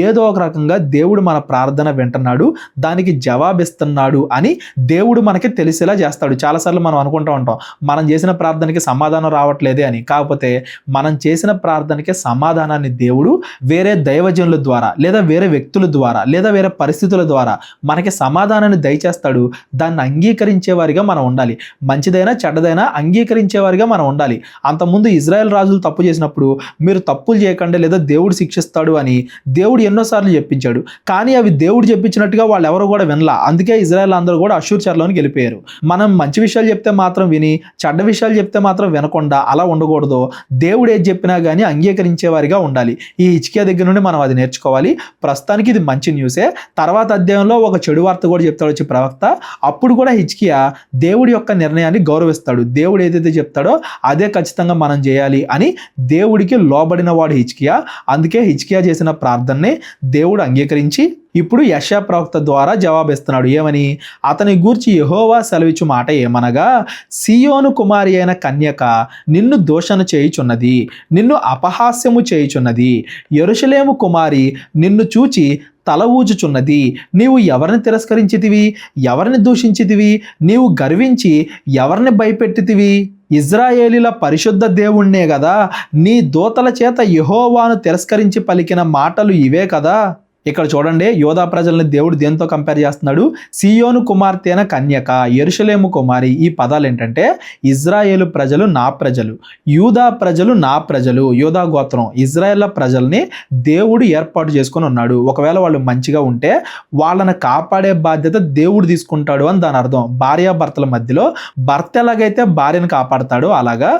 ఏదో ఒక రకంగా దేవుడు మన ప్రార్థన వింటున్నాడు, దానికి జవాబిస్తున్నాడు అని దేవుడు మనకి తెలిసేలా చేస్తాడు. చాలాసార్లు మనం అనుకుంటూ ఉంటాం, మనం చేసిన ప్రార్థనకి సమాధానం రావట్లేదే అని. కాకపోతే మనం చేసిన ప్రార్థనకి సమాధానాన్ని దేవుడు వేరే దైవజనుల ద్వారా, లేదా వేరే వ్యక్తుల ద్వారా, లేదా వేరే పరిస్థితుల ద్వారా మనకి సమాధానాన్ని దయచేస్తాడు. దాన్ని అంగీకరించేవారిగా మనం ఉండాలి. మంచిదైనా చెడ్డదైనా అంగీకరించేవారిగా మనం ఉండాలి. అంతకుముందు ఇజ్రాయెల్ రాజులు తప్పు చేసినప్పుడు మీరు తప్పులు చేయకండి లేదా దేవుడు శిక్షిస్తాడు అని దేవుడు ఎన్నోసార్లు చెప్పించాడు. కానీ అవి దేవుడు చెప్పించినట్టుగా వాళ్ళు ఎవరు కూడా వినలా. అందుకే ఇజ్రాయెల్ అందరూ కూడా అష్షూరు చెరలోనికి వెళ్ళిపోయారు. మనం మంచి విషయాలు చెప్తే మాత్రం విని, చెడ్డ విషయాలు చెప్తే మాత్రం వినకుండా అలా ఉండకూడదు. దేవుడు ఏది చెప్పినా కానీ అంగీకరించేవారిగా ఉండాలి. ఈ హిజ్కియా దగ్గర నుండి మనం అది నేర్చుకోవాలి. ప్రస్తుతానికి ఇది మంచి న్యూసే. తర్వాత అధ్యాయంలో ఒక చెడు వార్త కూడా చెప్తాడు వచ్చి ప్రవక్త. అప్పుడు కూడా హిజ్కియా దేవుడి యొక్క నిర్ణయాన్ని గౌరవిస్తాడు. దేవుడు ఏదైతే చెప్తాడో అదే ఖచ్చితంగా మనం చేయాలి అని దేవుడికి లోబడిన వాడు హిజ్కియా. అందుకే హిజ్కియా చేసిన ప్రార్థనని దేవుడు అంగీకరించి ఇప్పుడు యెషయా ప్రవక్త ద్వారా జవాబిస్తున్నాడు. ఏమని? అతని గూర్చి యెహోవా సెలవిచ్చు మాట ఏమనగా, సీయోను కుమారి అయిన కన్యక నిన్ను దూషణ చేయుచున్నది, నిన్ను అపహాస్యము చేయుచున్నది. యెరూషలేము కుమారి నిన్ను చూచి తల ఊచుచున్నది. నీవు ఎవరిని తిరస్కరించితివి? ఎవరిని దూషించితివి? నీవు గర్వించి ఎవరిని భయపెట్టితివి? ఇజ్రాయేలీల పరిశుద్ధ దేవుణ్ణే కదా. నీ దూతల చేత యెహోవాను తిరస్కరించి పలికిన మాటలు ఇవే కదా. ఇక్కడ చూడండి, యోధా ప్రజల్ని దేవుడు దేంతో కంపేర్ చేస్తున్నాడు? సీయోను కుమార్తె అయిన కన్యక, యెరూషలేము కుమారి. ఈ పదాలు ఏంటంటే ఇజ్రాయేలు ప్రజలు నా ప్రజలు, యూదా ప్రజలు నా ప్రజలు, యూదా గోత్రం. ఇజ్రాయేల్ ప్రజల్ని దేవుడు ఏర్పాటు చేసుకొని ఉన్నాడు. ఒకవేళ వాళ్ళు మంచిగా ఉంటే వాళ్ళని కాపాడే బాధ్యత దేవుడు తీసుకుంటాడు అని దాని అర్థం. భార్యాభర్తల మధ్యలో భర్త ఎలాగైతే భార్యను కాపాడతాడో అలాగా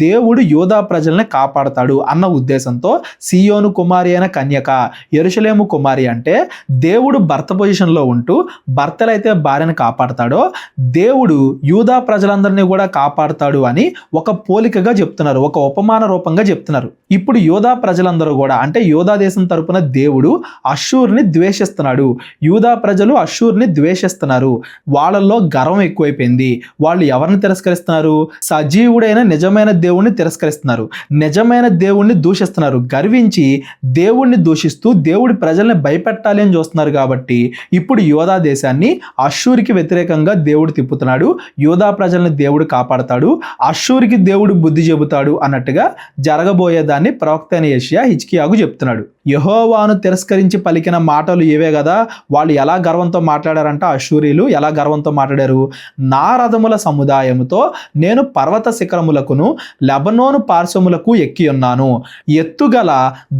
దేవుడు యూదా ప్రజల్ని కాపాడతాడు అన్న ఉద్దేశంతో సీయోను కుమారి అయిన కన్యక, యెరూషలేము కుమారి అంటే దేవుడు భర్త పొజిషన్లో ఉంటూ భర్తలైతే భార్యను కాపాడతాడో దేవుడు యూదా ప్రజలందరినీ కూడా కాపాడతాడు అని ఒక పోలికగా చెప్తున్నారు, ఒక ఉపమాన రూపంగా చెప్తున్నారు. ఇప్పుడు యూదా ప్రజలందరూ కూడా, అంటే యూదా దేశం తరపున దేవుడు అష్షూర్ని ద్వేషిస్తున్నాడు. యూదా ప్రజలు అష్షూర్ని ద్వేషిస్తున్నారు. వాళ్ళల్లో గర్వం ఎక్కువైపోయింది. వాళ్ళు ఎవరిని తిరస్కరిస్తున్నారు? సజీవుడైన నిజమైన దేవుణ్ణి తిరస్కరిస్తున్నారు. నిజమైన దేవుణ్ణి దూషిస్తున్నారు. గర్వించి దేవుణ్ణి దూషిస్తూ దేవుడి ప్రజల్ని భయపెట్టాలి అని చూస్తున్నారు కాబట్టి ఇప్పుడు యోధా దేశాన్ని అష్షూరుకి వ్యతిరేకంగా దేవుడు తిప్పుతున్నాడు. యోధా ప్రజల్ని దేవుడు కాపాడతాడు, అష్షూరుకి దేవుడు బుద్ధి చెబుతాడు అన్నట్టుగా జరగబోయేదాన్ని ప్రవక్త అయిన యెషయా హిజ్కియాకు చెప్తున్నాడు. యెహోవాను తిరస్కరించి పలికిన మాటలు ఇవే కదా. వాళ్ళు ఎలా గర్వంతో మాట్లాడారంట, అష్షూరీలు ఎలా గర్వంతో మాట్లాడారు. నా రథముల సముదాయముతో నేను పర్వత శిఖరములకును లెబనోను పార్శ్వములకు ఎక్కి ఉన్నాను. ఎత్తుగల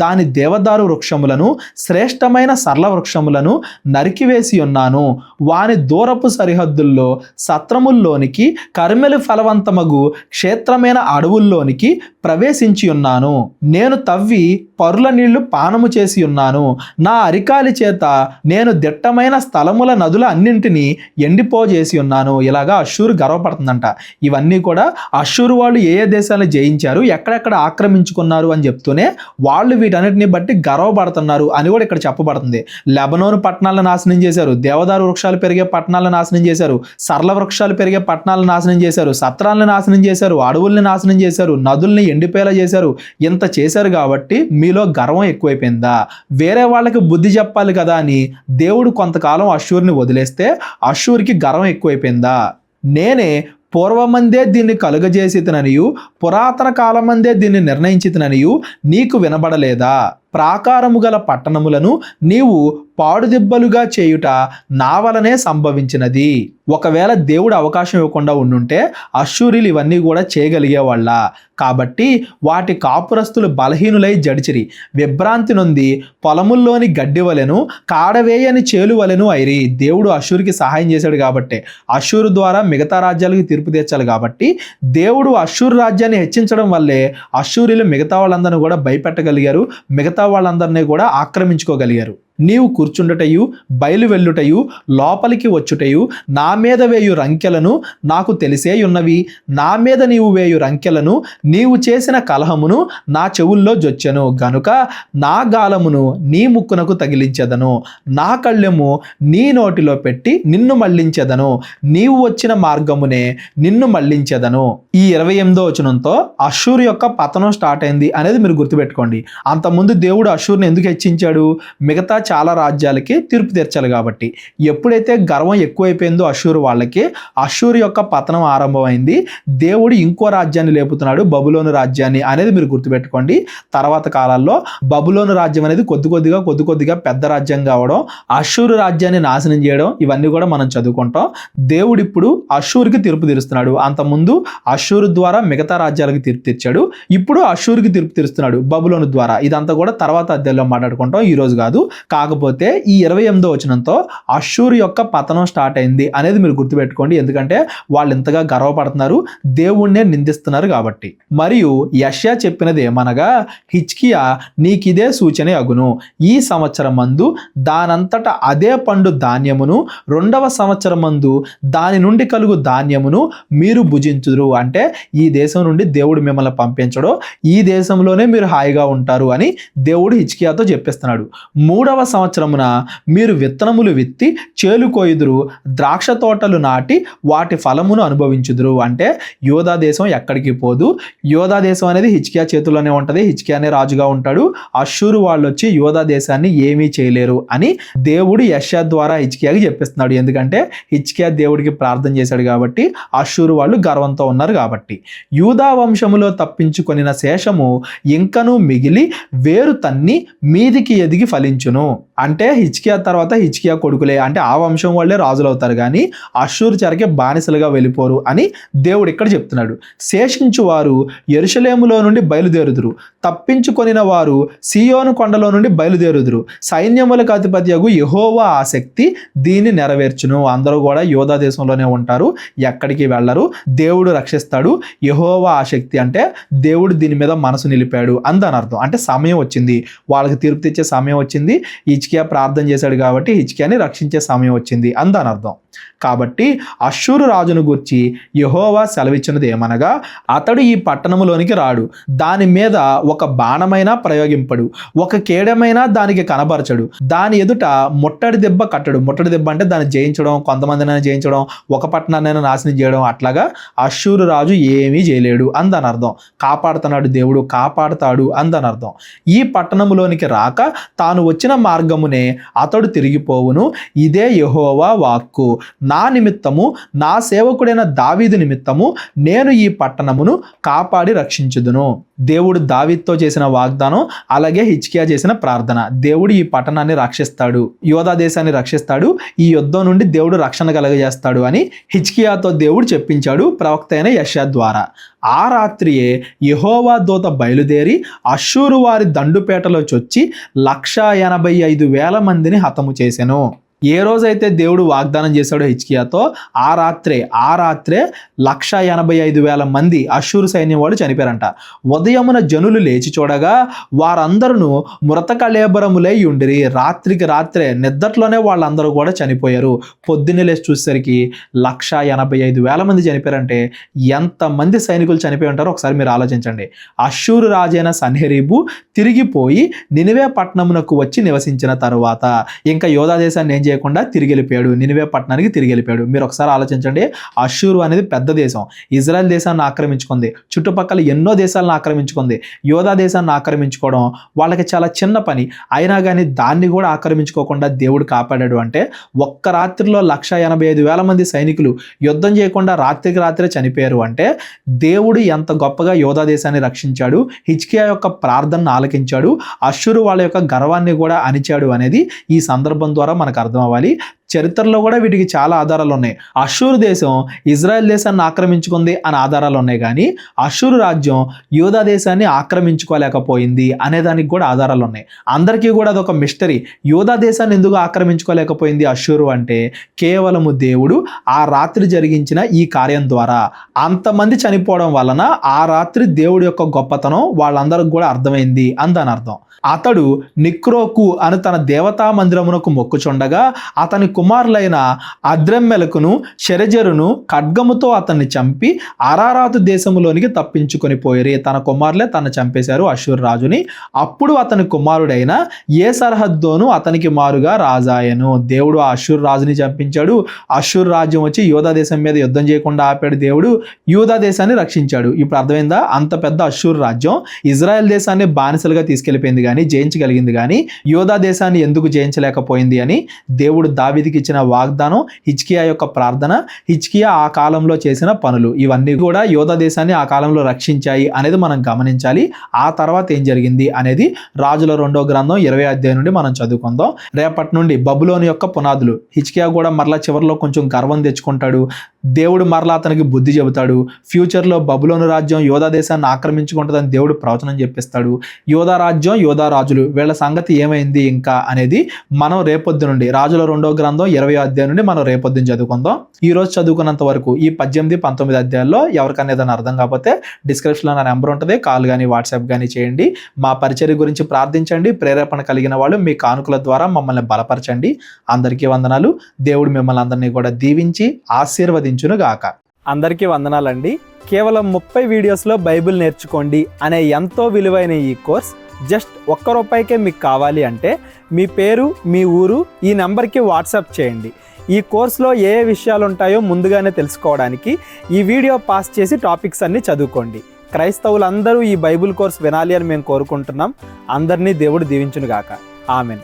దాని దేవదారు వృక్షములను శ్రేష్టమైన సరళ వృక్షములను నరికివేసి ఉన్నాను. వాని దూరపు సరిహద్దుల్లో సత్రముల్లోనికి కర్మెలు ఫలవంతమగు క్షేత్రమైన అడవుల్లోనికి ప్రవేశించి ఉన్నాను. నేను తవ్వి పరుల నీళ్లు పానము చేసి ఉన్నాను. నా అరికాలి చేత నేను దిట్టమైన స్థలముల నదుల అన్నింటినీ ఎండిపోజేసి ఉన్నాను. ఇలాగా అష్షూరు గర్వపడుతుందంట. ఇవన్నీ కూడా అష్షూరు వాళ్ళు ఏ ఏ దేశాలను జయించారు, ఎక్కడెక్కడ ఆక్రమించుకున్నారు అని చెప్తూనే వాళ్ళు వీటన్నిటిని బట్టి గర్వపడుతున్నారు అని కూడా ఇక్కడ చెప్పబడుతుంది. లెబనోను పట్టణాలను నాశనం చేశారు, దేవదారు వృక్షాలు పెరిగే పట్టణాలను నాశనం చేశారు, సరళ వృక్షాలు పెరిగే పట్టణాలను నాశనం చేశారు, సత్రాలను నాశనం చేశారు, అడవుల్ని నాశనం చేశారు, నదుల్ని ఎండిపోయేలా చేశారు. ఇంత చేశారు కాబట్టి మీలో గర్వం ఎక్కువైపోయిందా? వేరే వాళ్ళకి బుద్ధి చెప్పాలి కదా అని దేవుడు కొంతకాలం అష్షూరుని వదిలేస్తే అష్షూరుకి గర్వం ఎక్కువైపోయిందా? నేనే పూర్వమందే దీన్ని కలుగజేసితననియు పురాతన కాలమందే దీన్ని నిర్ణయించితననియు నీకు వినబడలేదా? ప్రాకారము గల పట్టణములను నీవు పాడుదిబ్బలుగా చేయుట నా వలనే సంభవించినది. ఒకవేళ దేవుడు అవకాశం ఇవ్వకుండా ఉండుంటే అష్షూరీలు ఇవన్నీ కూడా చేయగలిగేవాళ్ళ. కాబట్టి వాటి కాపురస్తులు బలహీనులై జడిచిరి, విభ్రాంతి నొంది పొలముల్లోని గడ్డి వలెను కాడవేయని చేలు వలెను అయిరి. దేవుడు అష్షూరుకి సహాయం చేశాడు కాబట్టి, అష్షూరు ద్వారా మిగతా రాజ్యాలకు తీర్పు తీర్చాలి కాబట్టి దేవుడు అష్షూరు రాజ్యాన్ని హెచ్చించడం వల్లే అష్షూరీలు మిగతా వాళ్ళందరినీ కూడా భయపెట్టగలిగారు, మిగతా వాళ్ళందరినీ కూడా ఆక్రమించుకోగలిగారు. నీవు కూర్చుండుటయు బయలు వెళ్ళుటయు లోపలికి వచ్చుటయు నా మీద వేయు రంకెలను నాకు తెలిసే ఉన్నవి. నా మీద నీవు వేయు రంకెలను నీవు చేసిన కలహమును నా చెవుల్లో జొచ్చెను గనుక నా గాలమును నీ ముక్కునకు తగిలించెదను, నా కళ్ళెము నీ నోటిలో పెట్టి నిన్ను మళ్లించెదను, నీవు వచ్చిన మార్గమునే నిన్ను మళ్లించెదను. ఈ 28వ వచనంతో అష్షూరు యొక్క పతనం స్టార్ట్ అయింది అనేది మీరు గుర్తుపెట్టుకోండి. అంతకుముందు దేవుడు అష్షూరుని ఎందుకు హెచ్చించాడు? మిగతా చాలా రాజ్యాలకి తీర్పు తీర్చాలి కాబట్టి. ఎప్పుడైతే గర్వం ఎక్కువైపోయిందో అష్షూరు వాళ్ళకి, అష్షూరు యొక్క పతనం ఆరంభమైంది. దేవుడు ఇంకో రాజ్యాన్ని లేపుతున్నాడు, బబులోను రాజ్యాన్ని అనేది మీరు గుర్తుపెట్టుకోండి. తర్వాత కాలాల్లో బబులోను రాజ్యం అనేది కొద్ది కొద్దిగా పెద్ద రాజ్యం కావడం, అష్షూరు రాజ్యాన్ని నాశనం చేయడం, ఇవన్నీ కూడా మనం చదువుకుంటాం. దేవుడు ఇప్పుడు అష్షూరుకి తీర్పు తీరుస్తున్నాడు. అంతకుముందు అష్షూరు ద్వారా మిగతా రాజ్యాలకు తీర్పు తీర్చాడు, ఇప్పుడు అష్షూరుకి తీర్పు తీరుస్తున్నాడు బబులోను ద్వారా. ఇదంతా కూడా తర్వాత అధ్యాయంలో మాట్లాడుకుంటాం, ఈ రోజు కాదు. కాకపోతే ఈ 28వ వచనంతో అష్షూరు యొక్క పతనం స్టార్ట్ అయింది అనేది మీరు గుర్తుపెట్టుకోండి. ఎందుకంటే వాళ్ళు ఇంతగా గర్వపడుతున్నారు, దేవుణ్ణే నిందిస్తున్నారు కాబట్టి. మరియు యెషయా చెప్పినది ఏమనగా, హిజ్కియా నీకిదే సూచన అగును. ఈ సంవత్సరం మందు దానంతట అదే పండు ధాన్యమును, 2వ సంవత్సరం మందు దాని నుండి కలుగు ధాన్యమును మీరు భుజించుదురు. అంటే ఈ దేశం నుండి దేవుడు మిమ్మల్ని పంపించడో, ఈ దేశంలోనే మీరు హాయిగా ఉంటారు అని దేవుడు హిజ్కియాతో చెప్పిస్తున్నాడు. 3వ సంవత్సరమున మీరు విత్తనములు విత్తి చేలు కోయుదురు, ద్రాక్ష తోటలు నాటి వాటి ఫలమును అనుభవించుదురు. అంటే యోధా దేశం ఎక్కడికి పోదు. యోధా దేశం అనేది హిజ్కియా చేతుల్లోనే ఉంటుంది, హిజ్కియానే రాజుగా ఉంటాడు. అష్షూరు వాళ్ళు వచ్చి యోధా దేశాన్ని ఏమీ చేయలేరు అని దేవుడు యెషయా ద్వారా హిజ్కియాకి చెప్పిస్తున్నాడు. ఎందుకంటే హిజ్కియా దేవుడికి ప్రార్థన చేశాడు కాబట్టి, అష్షూరు వాళ్ళు గర్వంతో ఉన్నారు కాబట్టి. యూదా వంశములో తప్పించుకొనిన శేషము ఇంకనూ మిగిలి వేరు తన్ని మీదికి ఎదిగి ఫలించును. అంటే హిజ్కియా తర్వాత హిజ్కియా కొడుకులే, అంటే ఆ వంశం వాళ్ళే రాజులు అవుతారు కానీ అష్షూరు చెరకే బానిసలుగా వెళ్ళిపోరు అని దేవుడు ఇక్కడ చెప్తున్నాడు. శేషించు వారు యెరూషలేములో నుండి బయలుదేరుదురు, తప్పించుకొనిన వారు సీయోను కొండలో నుండి బయలుదేరుదురు. సైన్యములకు అధిపతియగు యెహోవా ఆసక్తి దీన్ని నెరవేర్చును. అందరూ కూడా యోధా దేశంలోనే ఉంటారు, ఎక్కడికి వెళ్ళరు. దేవుడు రక్షిస్తాడు. యెహోవా ఆసక్తి అంటే దేవుడు దీని మీద మనసు నిలిపాడు అందని అర్థం. అంటే సమయం వచ్చింది, వాళ్ళకి తీర్పు తెచ్చే సమయం వచ్చింది. హిజ్కియా ప్రార్థన చేశాడు కాబట్టి హిజ్కియాని రక్షించే సమయం వచ్చింది అందని అర్థం. కాబట్టి అష్షూరు రాజును గూర్చి యెహోవా సెలవిచ్చినది ఏమనగా, అతడు ఈ పట్టణములోనికి రాడు, దాని మీద ఒక బాణమైనా ప్రయోగింపడు, ఒక కేడమైనా దానికి కనబరచడు, దాని ఎదుట ముట్టడి దెబ్బ కట్టడు. ముట్టడి దెబ్బ అంటే దాన్ని జయించడం, కొంతమందినైనా జయించడం, ఒక పట్టణాన్నైనా నాశనం చేయడం. అట్లాగా అష్షూరు రాజు ఏమీ చేయలేడు అందని అర్థం. కాపాడుతున్నాడు దేవుడు, కాపాడుతాడు అందని అర్థం. ఈ పట్టణములోనికి రాక తాను వచ్చిన మార్గమునే అతడు తిరిగిపోవును, ఇదే యెహోవా వాక్కు. నా నిమిత్తము, నా సేవకుడైన దావీదు నిమిత్తము నేను ఈ పట్టణమును కాపాడి రక్షించుదును. దేవుడు దావీదుతో చేసిన వాగ్దానం, అలాగే హిజ్కియా చేసిన ప్రార్థన. దేవుడు ఈ పట్టణాన్ని రక్షిస్తాడు, యోధా దేశాన్ని రక్షిస్తాడు, ఈ యుద్ధం నుండి దేవుడు రక్షణ కలుగజేస్తాడు అని హిజ్కియాతో దేవుడు చెప్పించాడు ప్రవక్త అయిన యెషయా ద్వారా. ఆ రాత్రియే యెహోవా దూత బయలుదేరి అష్షూరు వారి దండుపేటలో చొచ్చి 185,000 మందిని హతము చేసెను. ఏ రోజైతే దేవుడు వాగ్దానం చేశాడో హిజ్కియాతో, ఆ రాత్రే 185,000 మంది అష్షూరు సైన్యం వాళ్ళు చనిపోయారంట. ఉదయమున జనులు లేచి చూడగా వారందరూ మృతకళేబరములై ఉండిరి. రాత్రికి రాత్రే నిద్దట్లోనే వాళ్ళందరూ కూడా చనిపోయారు. పొద్దున్నే లేచి చూసేసరికి 185,000 మంది చనిపోయారంటే ఎంతమంది సైనికులు చనిపోయి ఉంటారో ఒకసారి మీరు ఆలోచించండి. అష్షూరు రాజైన సన్హెరీబు తిరిగిపోయి నినివే పట్టణమునకు వచ్చి నివసించిన తరువాత ఇంకా యోధా దేశాన్ని ఏం చేయకుండా తిరిగి వెళ్ళిపోయాడు, నినివే పట్టణానికి తిరిగి వెళ్ళిపోయాడు. మీరు ఒకసారి ఆలోచించండి. అష్షూరు అనేది పెద్ద దేశం, ఇజ్రాయెల్ దేశాన్ని ఆక్రమించుకుంది, చుట్టుపక్కల ఎన్నో దేశాలను ఆక్రమించుకుంది. యోధా దేశాన్ని ఆక్రమించుకోవడం వాళ్ళకి చాలా చిన్న పని, అయినా కానీ దాన్ని కూడా ఆక్రమించుకోకుండా దేవుడు కాపాడాడు. అంటే ఒక్క రాత్రిలో 185,000 మంది సైనికులు యుద్ధం చేయకుండా రాత్రికి రాత్రే చనిపోయారు. అంటే దేవుడు ఎంత గొప్పగా యోధా దేశాన్ని రక్షించాడు, హిజ్కియా యొక్క ప్రార్థనను ఆలకించాడు, అష్షూరు వాళ్ళ యొక్క గర్వాన్ని కూడా అణిచాడు అనేది ఈ సందర్భం ద్వారా మనకు అర్థం అవ్వాలి. చరిత్రలో కూడా వీటికి చాలా ఆధారాలు ఉన్నాయి. అష్షూరు దేశం ఇజ్రాయెల్ దేశాన్ని ఆక్రమించుకుంది అనే ఆధారాలు ఉన్నాయి, కానీ అష్షూరు రాజ్యం యోధా దేశాన్ని ఆక్రమించుకోలేకపోయింది అనే దానికి కూడా ఆధారాలు ఉన్నాయి. అందరికీ కూడా అదొక మిస్టరీ. యోధా దేశాన్ని ఎందుకు ఆక్రమించుకోలేకపోయింది అష్షూరు అంటే కేవలము దేవుడు ఆ రాత్రి జరిగించిన ఈ కార్యం ద్వారా అంతమంది చనిపోవడం వలన ఆ రాత్రి దేవుడి యొక్క గొప్పతనం వాళ్ళందరికి కూడా అర్థమైంది అని దాని అర్థం. అతడు నిక్రోకు అని తన దేవతా మందిరమునకు మొక్కుచుండగా అతని కుమారులైన అద్రెమ్మెలకును షెరెజరును ఖడ్గముతో అతన్ని చంపి అరారాతు దేశములోనికి తప్పించుకొని పోయిరి. తన కుమారులే తను చంపేశారు అష్షూరు రాజుని. అప్పుడు అతని కుమారుడైన ఏసర్హద్దోను అతనికి మారుగా రాజాయను. దేవుడు ఆ అష్షూరు రాజుని చంపించాడు. అష్షూరు రాజ్యం వచ్చి యోధా దేశం మీద యుద్ధం చేయకుండా ఆపాడు. దేవుడు యూదా దేశాన్ని రక్షించాడు. ఇప్పుడు అర్థమైందా? అంత పెద్ద అష్షూరు రాజ్యం ఇజ్రాయెల్ దేశాన్ని బానిసలుగా తీసుకెళ్లిపోయింది, కానీ జయించగలిగింది, కానీ యోధా దేశాన్ని ఎందుకు జయించలేకపోయింది అని దేవుడు దావీదుకి ఇచ్చిన వాగ్దానం, హిజ్కియా యొక్క ప్రార్థన, హిజ్కియా ఆ కాలంలో చేసిన పనులు, ఇవన్నీ కూడా యోధా దేశాన్ని ఆ కాలంలో రక్షించాయి అనేది మనం గమనించాలి. ఆ తర్వాత ఏం జరిగింది అనేది రాజుల 2వ గ్రంథం 20వ అధ్యాయం నుండి మనం చదువుకుందాం. రేపటి నుండి బబులోను యొక్క పునాదులు. హిజ్కియా కూడా మరలా చివరిలో కొంచెం గర్వం తెచ్చుకుంటాడు. దేవుడు మరలా అతనికి బుద్ధి చెబుతాడు. ఫ్యూచర్లో బబులోను రాజ్యం యోధా దేశాన్ని ఆక్రమించుకుంటుందని దేవుడు ప్రవచనం చెప్పిస్తాడు. యోధా రాజ్యం, యోధా రాజులు, వీళ్ళ సంగతి ఏమైంది ఇంకా అనేది మనం రేపొద్దు నుండి రాజుల 2వ గ్రంథం 20వ అధ్యాయం నుండి మనం రేపొద్దున చదువుకుందాం. ఈ రోజు చదువుకున్నంత వరకు ఈ 18, 19 అధ్యాయాల్లో ఎవరికైనా ఏదైనా అర్థం కాకపోతే డిస్క్రిప్షన్లో నా నెంబర్ ఉంటుంది, కాల్ కానీ వాట్సాప్ కానీ చేయండి. మా పరిచర్య గురించి ప్రార్థించండి. ప్రేరేపణ కలిగిన వాళ్ళు మీ కానుకల ద్వారా మమ్మల్ని బలపరచండి. అందరికీ వందనాలు. దేవుడు మిమ్మల్ని అందరినీ కూడా దీవించి ఆశీర్వదించునుగాక. అందరికీ వందనాలండి. కేవలం 30 వీడియోస్లో బైబిల్ నేర్చుకోండి అనే ఎంతో విలువైన ఈ కోర్స్ జస్ట్ ₹1 మీకు కావాలి అంటే మీ పేరు, మీ ఊరు ఈ నెంబర్కి వాట్సాప్ చేయండి. ఈ కోర్సులో ఏ విషయాలు ఉంటాయో ముందుగానే తెలుసుకోవడానికి ఈ వీడియో పాస్ చేసి టాపిక్స్ అన్నీ చదువుకోండి. క్రైస్తవులందరూ ఈ బైబిల్ కోర్స్ వినాలి అని మేము కోరుకుంటున్నాం. అందరినీ దేవుడు దీవించునుగాక. ఆమెన్.